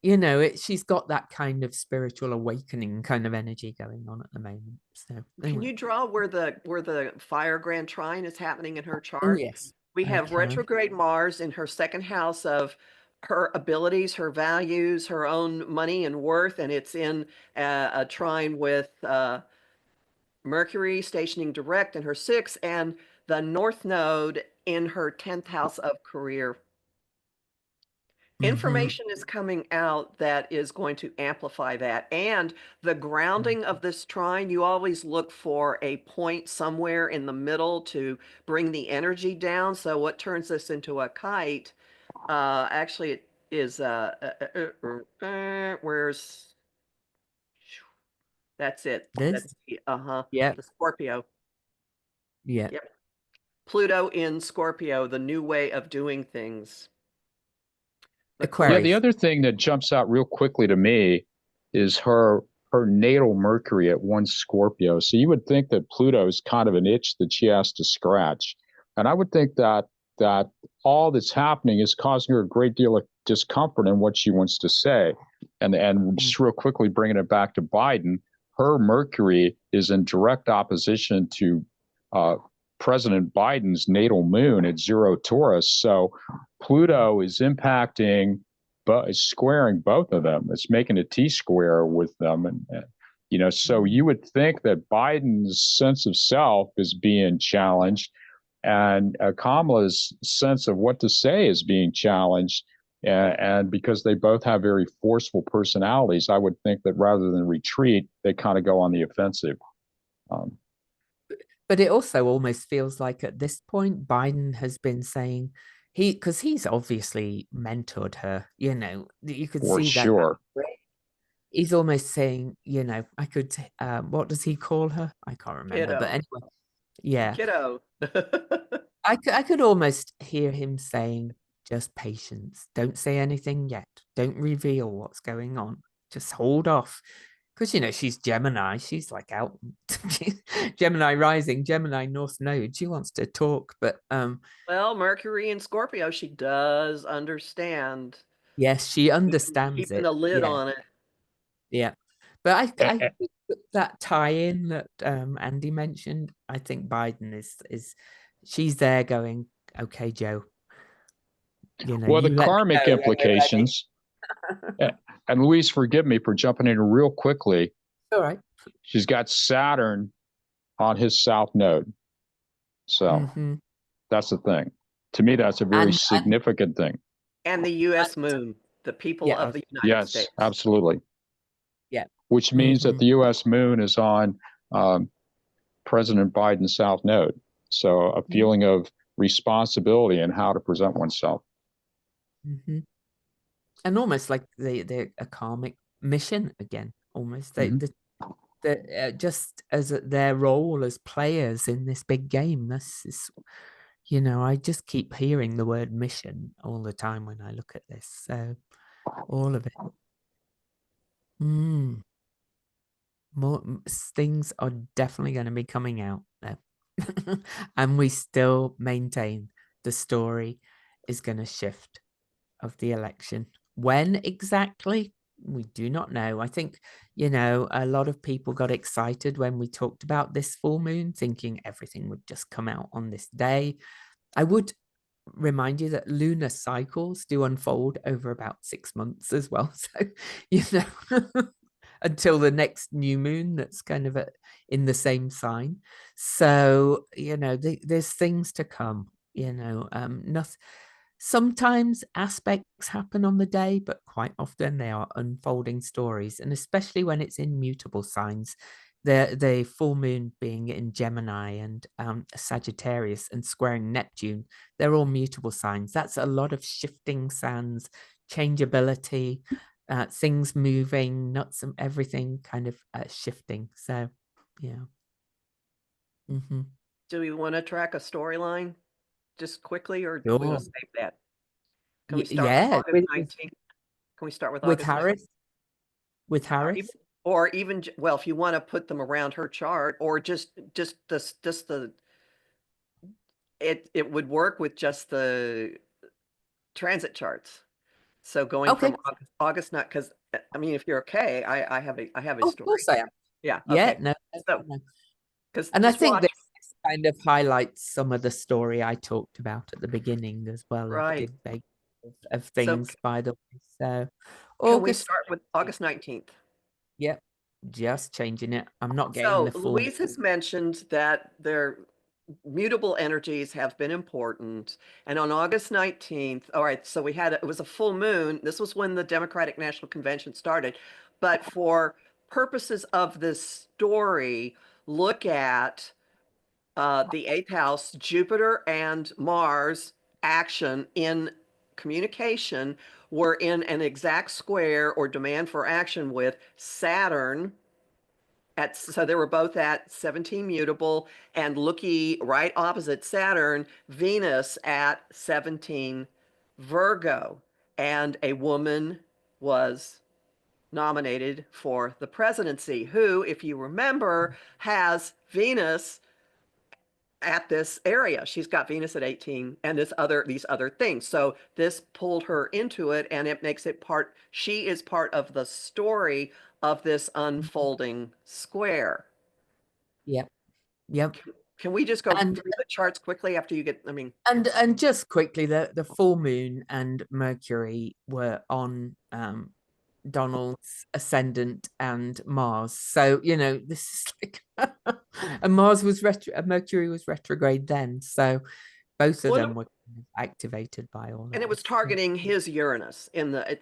Mhm. she's got that kind of spiritual awakening kind of energy going on at the moment. So Can anyway. you draw where the fire grand trine is happening in her Oh chart? yes, We I have can. retrograde Mars in her second house of her abilities, her values, her own money and worth, and it's in a trine with Mercury stationing direct in her sixth, and the North Node in her 10th house of career. Mm-hmm. Information is coming out that is going to amplify that. And the grounding of this trine, you always look for a point somewhere in the middle to bring the energy down. So what turns this into a kite, actually it is, where's, that's it. This, That's yeah, the Scorpio. yeah, Yep. Pluto in Scorpio, the new way of doing things. The Yeah, correct. the Aquarius. other thing that jumps out real quickly to me is her natal Mercury at one Scorpio. So you would think that Pluto is kind of an itch that she has to scratch. And I would think that all that's happening is causing her a great deal of discomfort in what she wants to say. And Mm. just real quickly bringing it back to Biden, her Mercury is in direct opposition to uh, President Biden's natal moon at zero Taurus. So Pluto is impacting, but is squaring both of them. It's making a T square with them, and so you would think that Biden's sense of self is being challenged, and Kamala's sense of what to say is being challenged. And because they both have very forceful personalities, I would think that rather than retreat, they kind of go on the offensive. Um, But it also almost feels like at this point, Biden has been saying because he's obviously mentored her, you could for see that sure. he's almost saying, I could, what does he call her? I can't remember. But Kiddo. anyway, yeah, Kiddo. I could almost hear him saying, just patience. Don't say anything yet. Don't reveal what's going on. Just hold off. Because, she's Gemini. She's like out. Gemini rising, Gemini North Node. She wants to talk. But Well, Mercury in Scorpio, she does understand. yes, she understands Keeping it. the lid Yeah. on it. Yeah. But I Eh, think that tie-in that Andy mentioned, I think Biden is she's there going, okay, Joe, Well, the you let me karmic know when we're ready. implications, and Louise, forgive me for jumping in real quickly. All right. She's got Saturn on his south node. So that's the thing. To me, that's a very significant thing. And the U.S. moon, the people of the United States. Yes, absolutely. Yeah. Which means that the U.S. moon is on President Biden's south node. So a feeling of responsibility and how to present oneself. And almost like a karmic mission again, almost. Just as their role as players in this big game. This is, I just keep hearing the word mission all the time when I look at this. So all of it. More things are definitely going to be coming out there. And we still maintain the story is going to shift of the election. When exactly? We do not know. I think, a lot of people got excited when we talked about this full moon, thinking everything would just come out on this day. I would remind you that lunar cycles do unfold over about 6 months as well. So, until the next new moon that's kind of in the same sign. So, there's things to come, nothing. Sometimes aspects happen on the day, but quite often they are unfolding stories. And especially when it's in mutable signs, the full moon being in Gemini and Sagittarius and squaring Neptune, they're all mutable signs. That's a lot of shifting sands, changeability, things moving, not everything kind of shifting. So, yeah. Do we want to track a storyline just quickly, or do sure. we want to save that? Can we start with August 19th? Can we start with August Harris? 19th? With Harris? Or even, well, if you want to put them around her chart, or just the, it would work with just the transit charts. So going from August, not because, I mean, if you're okay, I have a story. Of course I am. Yeah. Yeah. Okay. No. So, and I think this kind of highlights some of the story I talked about at the beginning as well. Right. Of things, by the way. So can we start with August 19th? Yep. Just changing it. I'm not getting the full. Louise has mentioned that their mutable energies have been important. And on August 19th, all right, so it was a full moon. This was when the Democratic National Convention started. But for purposes of this story, look at the 8th house, Jupiter and Mars action in communication were in an exact square or demand for action with Saturn. So they were both at 17 mutable, and looky right opposite Saturn, Venus at 17 Virgo. And a woman was nominated for the presidency, who, if you remember, has Venus at this area. She's got Venus at 18 and these other things. So this pulled her into it, and it makes it she is part of the story of this unfolding square. Yep. Can we just go through the charts quickly after you get, and just quickly, the full moon and Mercury were on Donald's ascendant and Mars. So, this is like and Mercury was retrograde then. So both of them were activated by all of and it was targeting his Uranus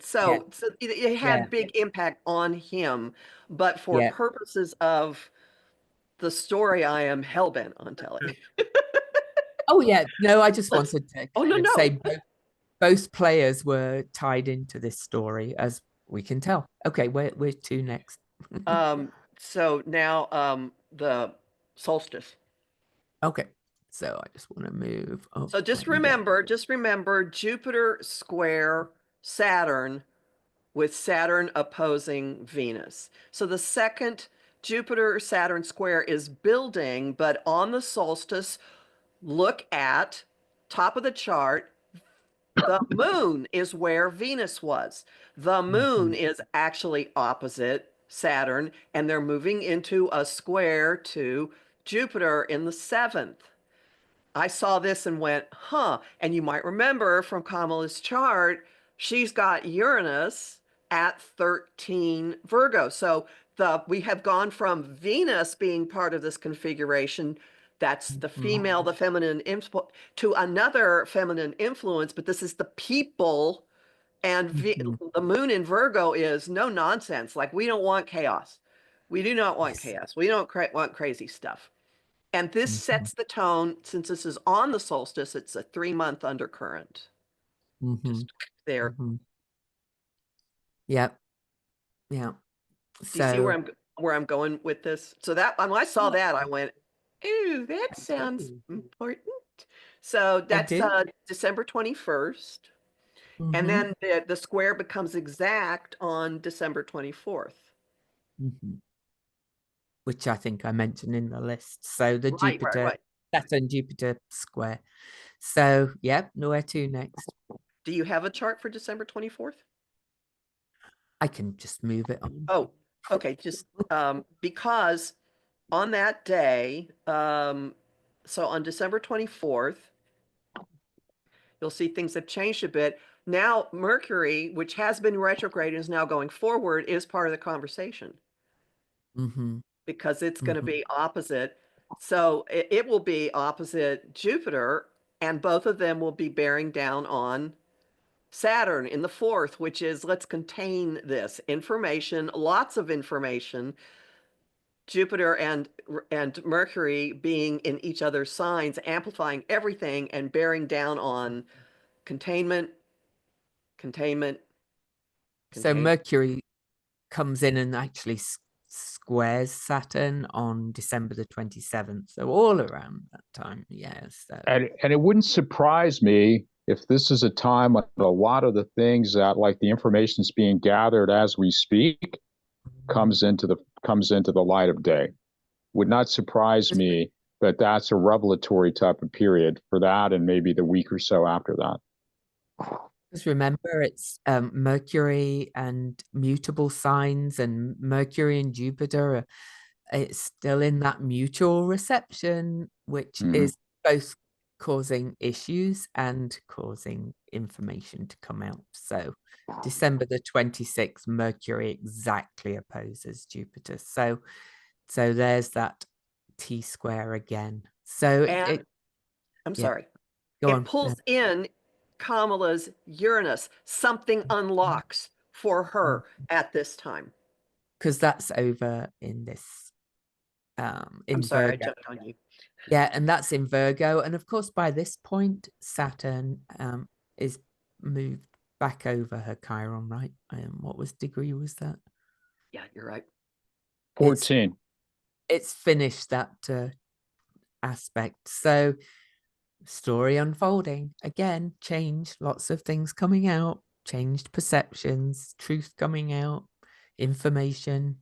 so it had big impact on him, but for purposes of the story I am hellbent on telling. Oh yeah, no, I just wanted to say both players were tied into this story, as we can tell. Okay, we're to next. So now the solstice. Okay, so I just want to move. So just remember Jupiter square Saturn, with Saturn opposing Venus. So the second Jupiter-Saturn square is building, but on the solstice, look at top of the chart, the moon is where Venus was. The moon is actually opposite Saturn, and they're moving into a square to Jupiter in the 7th. I saw this and went, huh. And you might remember from Kamala's chart, she's got Uranus at 13 Virgo. So we have gone from Venus being part of this configuration, that's the female, the feminine influence, to another feminine influence, but this is the people. And the moon in Virgo is no nonsense. Like, we don't want chaos. We do not want chaos. We don't want crazy stuff. And this sets the tone. Since this is on the solstice, it's a 3-month undercurrent. Just there. Yep. Yeah. Do you see where I'm going with this? So that when I saw that, I went, ooh, that sounds important. So that's December 21st. And then the square becomes exact on December 24th. Which I think I mentioned in the list. So the Jupiter, Saturn, Jupiter square. So, yep, where to next? Do you have a chart for December 24th? I can just move it on. Oh, okay. Just because on that day, so on December 24th, you'll see things have changed a bit. Now, Mercury, which has been retrograde and is now going forward, is part of the conversation. Because it's going to be opposite. So it will be opposite Jupiter, and both of them will be bearing down on Saturn in the 4th, which is, let's contain this information, lots of information. Jupiter and Mercury being in each other's signs, amplifying everything and bearing down on containment. So Mercury comes in and actually squares Saturn on December the 27th. So all around that time, yes. So. And it wouldn't surprise me if this is a time when a lot of the things that, like the information is being gathered as we speak, comes into the light of day. Would not surprise me that that's a revelatory type of period for that, and maybe the week or so after that. Just remember, it's Mercury and mutable signs, and Mercury and Jupiter it's still in that mutual reception, which is both causing issues and causing information to come out. So December the 26th, Mercury exactly opposes Jupiter. So there's that T square again. So I'm sorry. Go on. It pulls in Kamala's Uranus. Something unlocks for her at this time. Because that's over in this in I'm sorry, Virgo. I jumped on you. Yeah, and that's in Virgo. And of course, by this point, Saturn is moved back over her Chiron, right? What degree was that? Yeah, you're right. 14. It's finished that aspect. So story unfolding again, change, lots of things coming out, changed perceptions, truth coming out, information.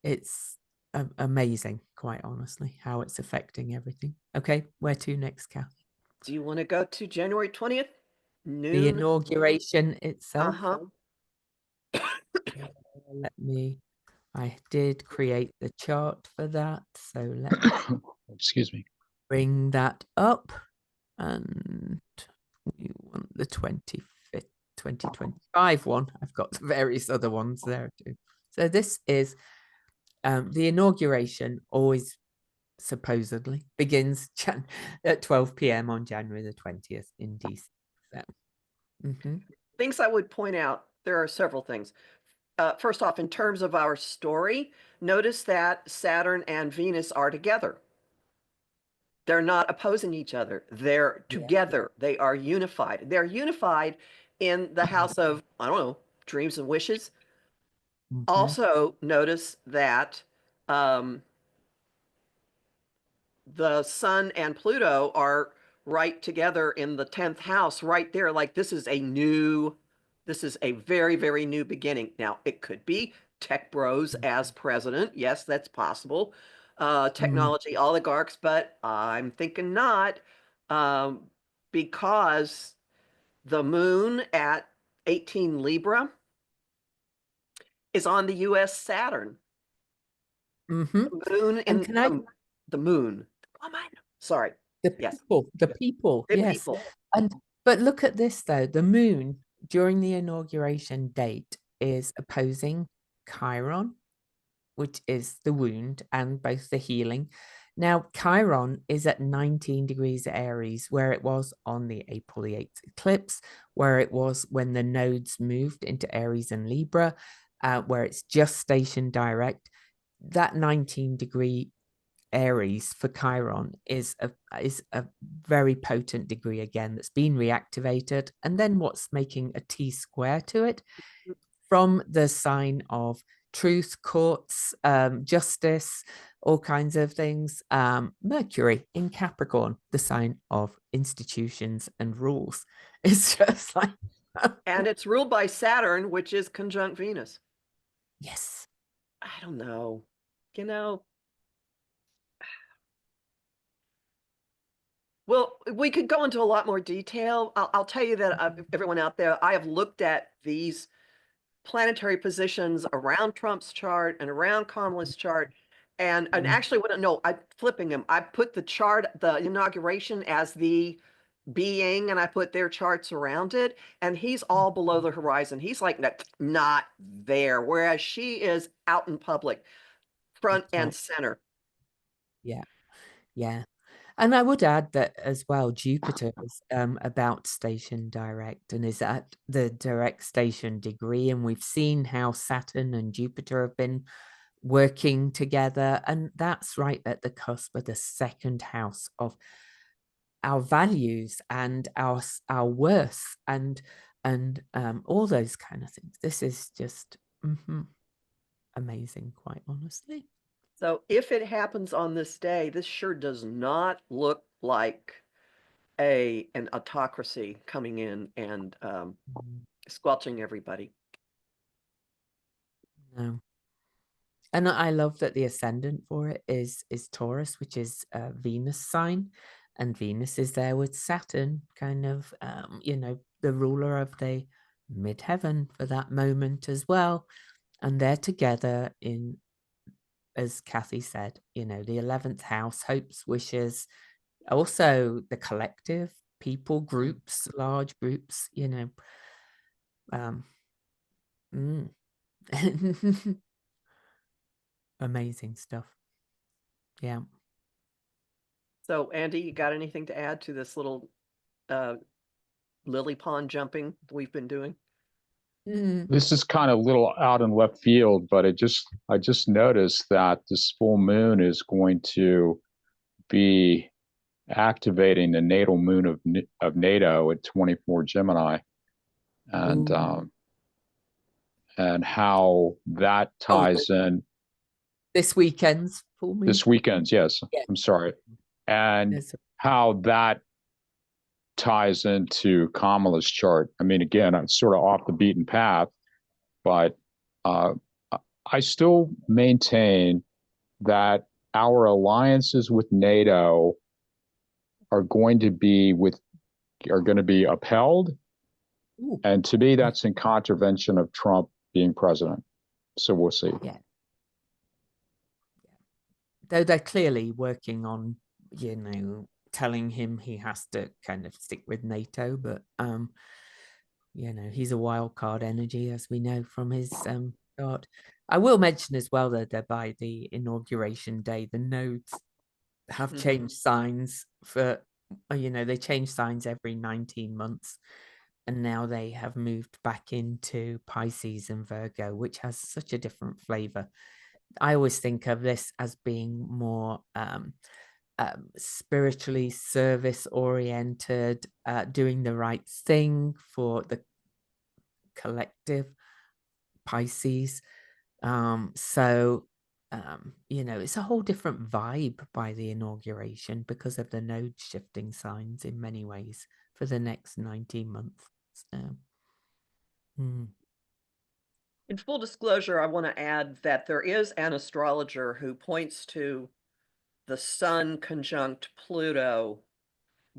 It's amazing, quite honestly, how it's affecting everything. Okay, where to next, Kathy? Do you want to go to January 20th? Noon? The inauguration itself. I did create the chart for that, so let me excuse me, bring that up. And we want the 25th, 2025 one. I've got various other ones there too. So this is the inauguration, always supposedly begins at 12 p.m. on January the 20th in DC. So, things I would point out, there are several things. First off, in terms of our story, notice that Saturn and Venus are together. They're not opposing each other. They're together. They are unified. They're unified in the house of, I don't know, dreams and wishes. Also, notice that the Sun and Pluto are right together in the 10th house, right there. Like, this is a very, very new beginning. Now, it could be tech bros as president. Yes, that's possible. Technology oligarchs, but I'm thinking not, because the moon at 18 Libra is on the US Saturn. The moon in the moon. Oh, sorry. The Yes. people, the people, The yes. people. But look at this though, the moon during the inauguration date is opposing Chiron, which is the wound and both the healing. Now, Chiron is at 19 degrees Aries, where it was on the April the 8th eclipse, where it was when the nodes moved into Aries and Libra, where it's just stationed direct. That 19-degree Aries for Chiron is a very potent degree again that's been reactivated. And then what's making a T square to it from the sign of truth, courts, justice, all kinds of things. Mercury in Capricorn, the sign of institutions and rules. It's just like And it's ruled by Saturn, which is conjunct Venus. yes. I don't know. You know, well, we could go into a lot more detail. I'll tell you that everyone out there, I have looked at these planetary positions around Trump's chart and around Kamala's chart. And actually, I'm flipping them. I put the chart, the inauguration as the being, and I put their charts around it. And he's all below the horizon. He's like not there, whereas she is out in public, front and center. Yeah. Yeah. And I would add that as well, Jupiter is about station direct and is at the direct station degree. And we've seen how Saturn and Jupiter have been working together. And that's right at the cusp of the second house of our values and our worth and all those kind of things. This is just amazing, quite honestly. So if it happens on this day, this sure does not look like an autocracy coming in and squelching everybody. No. And I love that the ascendant for it is Taurus, which is a Venus sign, and Venus is there with Saturn, kind of the ruler of the midheaven for that moment as well. And they're together in, as Kathy said, the 11th house, hopes, wishes, also the collective, people, groups, large groups, amazing stuff. Yeah. So Andy, you got anything to add to this little lily pond jumping we've been doing? This is kind of a little out in left field, but I just noticed that this full moon is going to be activating the natal moon of NATO at 24 Gemini, and how that ties in. This weekend's full moon. This weekend's, yes. Yeah. I'm sorry, and how that ties into Kamala's chart. I mean, again, I'm sort of off the beaten path, but I still maintain that our alliances with NATO are going to be upheld. Ooh. And to me, that's in contravention of Trump being president. So we'll see. Yeah. Though they're clearly working on, telling him he has to kind of stick with NATO, but he's a wild card energy, as we know from his chart. I will mention as well that by the inauguration day, the nodes have changed signs for, they change signs every 19 months. And now they have moved back into Pisces and Virgo, which has such a different flavor. I always think of this as being more spiritually service oriented, doing the right thing for the collective Pisces. It's a whole different vibe by the inauguration because of the node shifting signs in many ways for the next 19 months. In full disclosure, I want to add that there is an astrologer who points to the Sun conjunct Pluto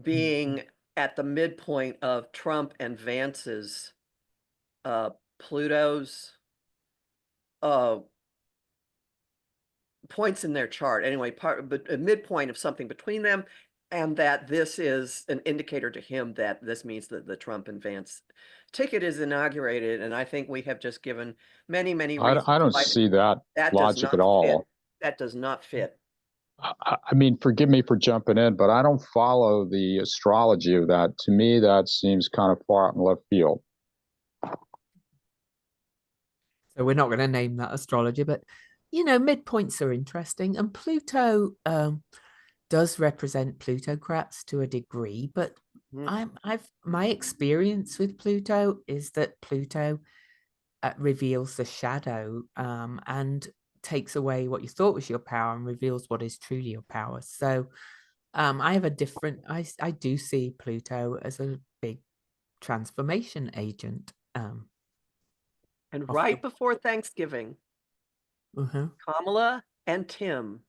being at the midpoint of Trump and Vance's Pluto's points in their chart. Anyway, but a midpoint of something between them. And that this is an indicator to him that this means that the Trump and Vance ticket is inaugurated. And I think we have just given many, many reasons I don't why see that that does logic at not fit. all. That does not fit. I mean, forgive me for jumping in, but I don't follow the astrology of that. To me, that seems kind of far out in left field. So we're not going to name that astrology, but you know, midpoints are interesting, and Pluto does represent plutocrats to a degree, but my experience with Pluto is that Pluto reveals the shadow and takes away what you thought was your power and reveals what is truly your power. So I have a different, I do see Pluto as a big transformation agent. And right before Thanksgiving, Kamala and Tim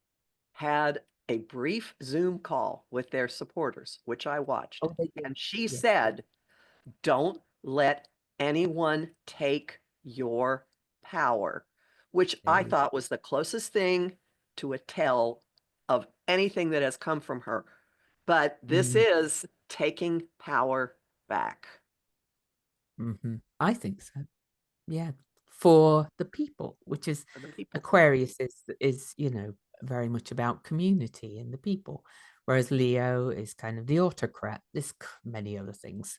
had a brief Zoom call with their supporters, which I watched. Oh, and she said, don't let anyone take your power, which I thought was the closest thing to a tell of anything that has come from her. But this is taking power back. I think so. Yeah, for the people, which is Aquarius is you know, very much about community and the people, whereas Leo is kind of the autocrat. There's many other things.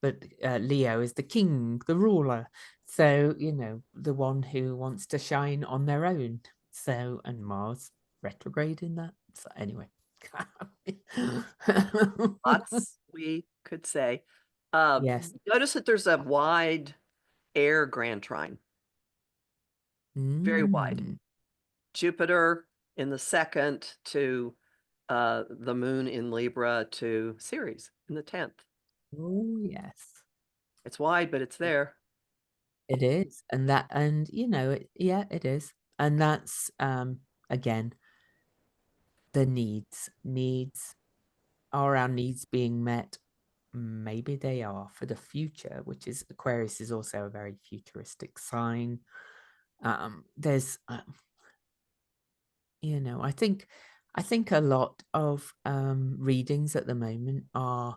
But Leo is the king, the ruler. So you know, the one who wants to shine on their own. So, and Mars retrograde in that. So anyway. Lots we could say. Yes. Notice that there's a wide air grand trine. Very wide. Jupiter in the second to the moon in Libra to Ceres in the 10th. Oh, yes. It's wide, but it's there. It is. And you know, yeah, it is. And that's again, the needs. Are our needs being met? Maybe they are for the future, which is Aquarius is also a very futuristic sign. There's you know, I think a lot of readings at the moment are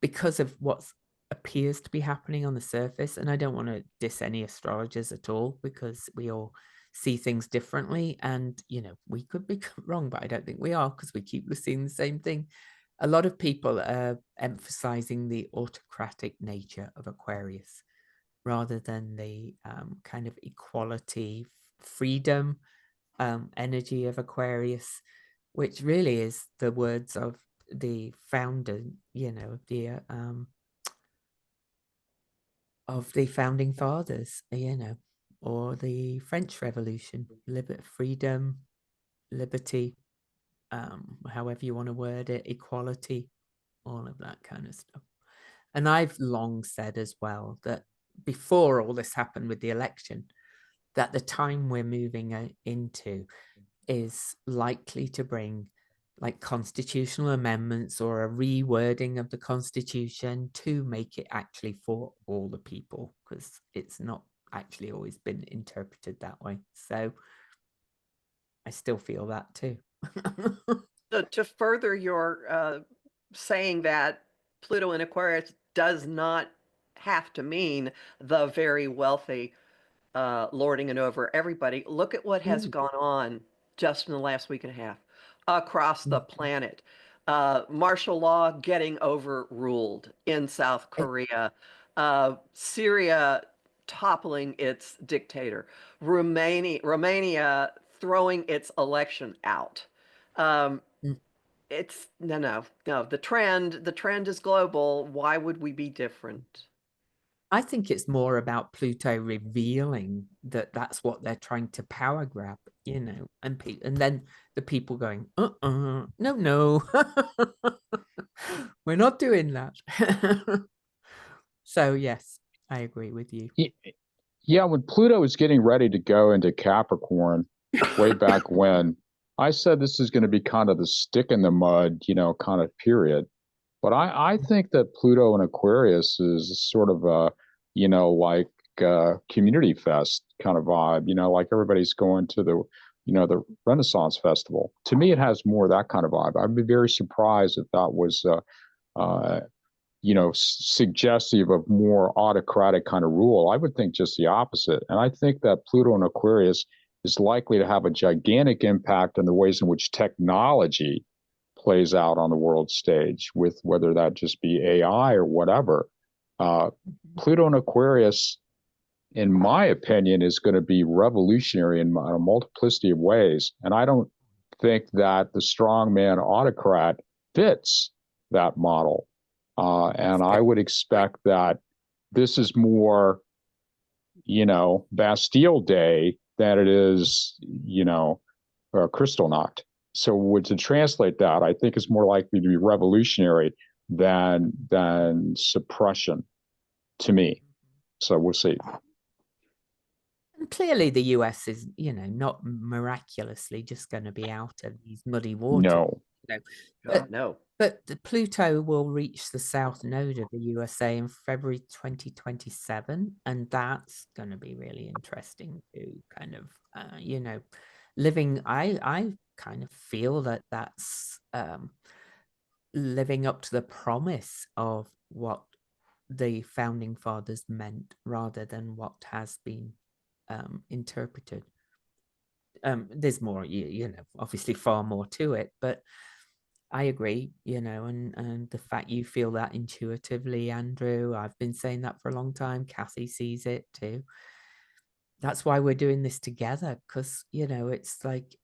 because of what appears to be happening on the surface. And I don't want to diss any astrologers at all, because we all see things differently. And, you know, we could be wrong, but I don't think we are, because we keep seeing the same thing. A lot of people are emphasizing the autocratic nature of Aquarius rather than the kind of equality, freedom energy of Aquarius, which really is the words of the founder, you know, of the founding fathers, you know, or the French Revolution, freedom, liberty, however you want to word it, equality, all of that kind of stuff. And I've long said as well that before all this happened with the election, that the time we're moving into is likely to bring like constitutional amendments or a rewording of the Constitution to make it actually for all the people, because it's not actually always been interpreted that way. So I still feel that too. So to further your saying that Pluto in Aquarius does not have to mean the very wealthy lording it over everybody. Look at what has gone on just in the last week and a half across the planet. Martial law getting overruled in South Korea. Syria toppling its dictator. Romania throwing its election out. It's no. The trend is global. Why would we be different? I think it's more about Pluto revealing that that's what they're trying to power grab, you know, and then the people going, no, we're not doing that. So yes, I agree with you. Yeah, when Pluto was getting ready to go into Capricorn way back when, I said this is going to be kind of the stick in the mud, you know, kind of period. But I think that Pluto in Aquarius is sort of a, you know, like community fest kind of vibe, you know, like everybody's going to the Renaissance Festival. To me, it has more of that kind of vibe. I'd be very surprised if that was, suggestive of more autocratic kind of rule. I would think just the opposite. And I think that Pluto in Aquarius is likely to have a gigantic impact on the ways in which technology plays out on the world stage, with whether that just be AI or whatever. Pluto in Aquarius, in my opinion, is going to be revolutionary in a multiplicity of ways. And I don't think that the strongman autocrat fits that model. And I would expect that this is more, Bastille Day than it is, Kristallnacht. So to translate that, I think it's more likely to be revolutionary than suppression to me. So we'll see. And clearly the US is, not miraculously just going to be out of these muddy waters. No. No. But the Pluto will reach the south node of the USA in February 2027, and that's going to be really interesting to kind of, living. I kind of feel that that's living up to the promise of what the founding fathers meant, rather than what has been interpreted. There's more, obviously far more to it, but I agree, and the fact you feel that intuitively, Andrew, I've been saying that for a long time. Kathy sees it too. That's why we're doing this together, because, it's like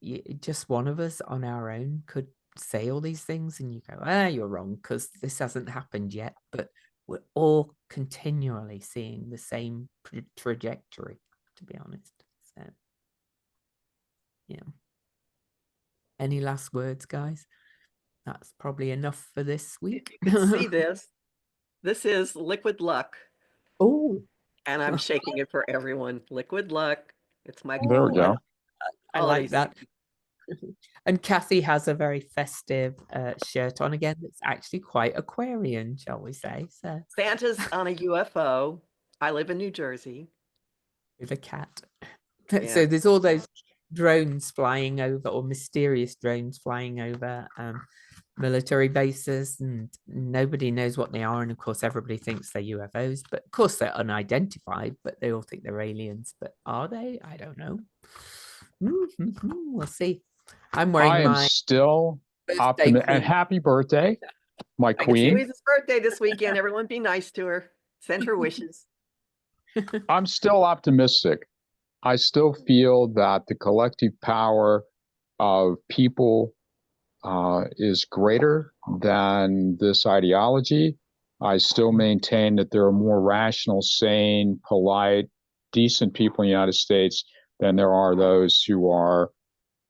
just one of us on our own could say all these things and you go, you're wrong, because this hasn't happened yet. But we're all continually seeing the same trajectory, to be honest. So, yeah. Any last words, guys? That's probably enough for this week. You can see this. This is liquid luck. Oh. And I'm shaking it for everyone. Liquid luck. It's my There we go. I like that. And Kathy has a very festive shirt on again. That's actually quite Aquarian, shall we say? So Santa's on a UFO. I live in New Jersey. With a cat. Yeah. So there's all those drones flying over, or mysterious drones flying over military bases, and nobody knows what they are. And of course, everybody thinks they're UFOs, but of course they're unidentified, but they all think they're aliens. But are they? I don't know. We'll see. I'm wearing my still optimistic. And happy birthday, my queen. It's Louise's birthday this weekend. Everyone be nice to her. Send her wishes. I'm still optimistic. I still feel that the collective power of people is greater than this ideology. I still maintain that there are more rational, sane, polite, decent people in the United States than there are those who are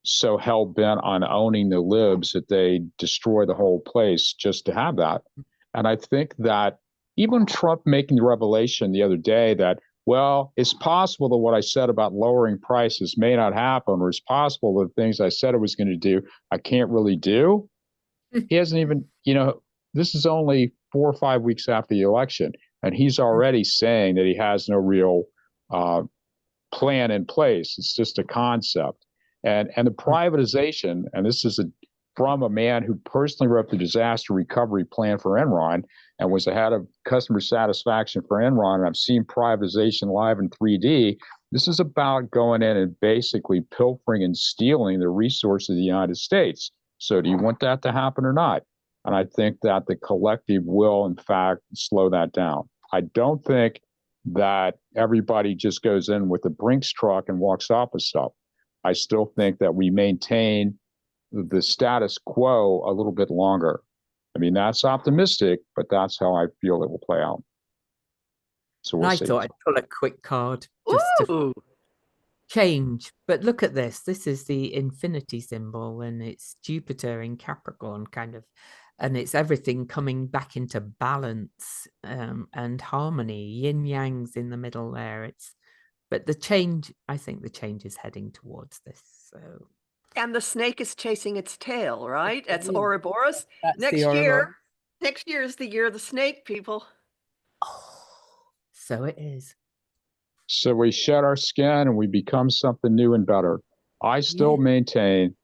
so hell-bent on owning the libs that they destroy the whole place just to have that. And I think that even Trump making the revelation the other day that, well, it's possible that what I said about lowering prices may not happen, or it's possible that things I said I was going to do, I can't really do. He hasn't even, this is only 4 or 5 weeks after the election, and he's already saying that he has no real plan in place. It's just a concept. And the privatization, and this is from a man who personally wrote the disaster recovery plan for Enron and was the head of customer satisfaction for Enron, and I've seen privatization live in 3D. This is about going in and basically pilfering and stealing the resources of the United States. So do you want that to happen or not? And I think that the collective will, in fact, slow that down. I don't think that everybody just goes in with a Brinks truck and walks off with stuff. I still think that we maintain the status quo a little bit longer. I mean, that's optimistic, but that's how I feel it will play out. So we'll see. I thought I'd pull a quick card just to change. But look at this. This is the infinity symbol, and it's Jupiter in Capricorn, kind of, and it's everything coming back into balance and harmony. Yin Yang's in the middle there. But the change, I think the change is heading towards this. So. And the snake is chasing its tail, right? That's Ouroboros. Next year is the year of the snake, people. Oh, so it is. So we shed our skin and we become something new and better. I still maintain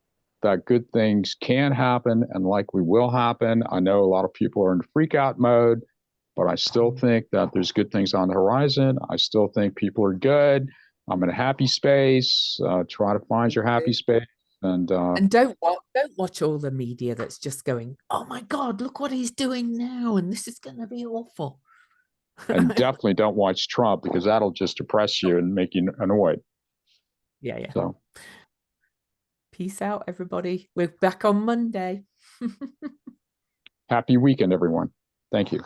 that good things can happen and likely will happen. I know a lot of people are in freak out mode, but I still think that there's good things on the horizon. I still think people are good. I'm in a happy space. Try to find your happy space. And don't watch all the media that's just going, oh my God, look what he's doing now, and this is going to be awful. And definitely don't watch Trump, because that'll just depress you and make you annoyed. Yeah. So peace out, everybody. We're back on Monday. happy weekend, everyone. Thank you.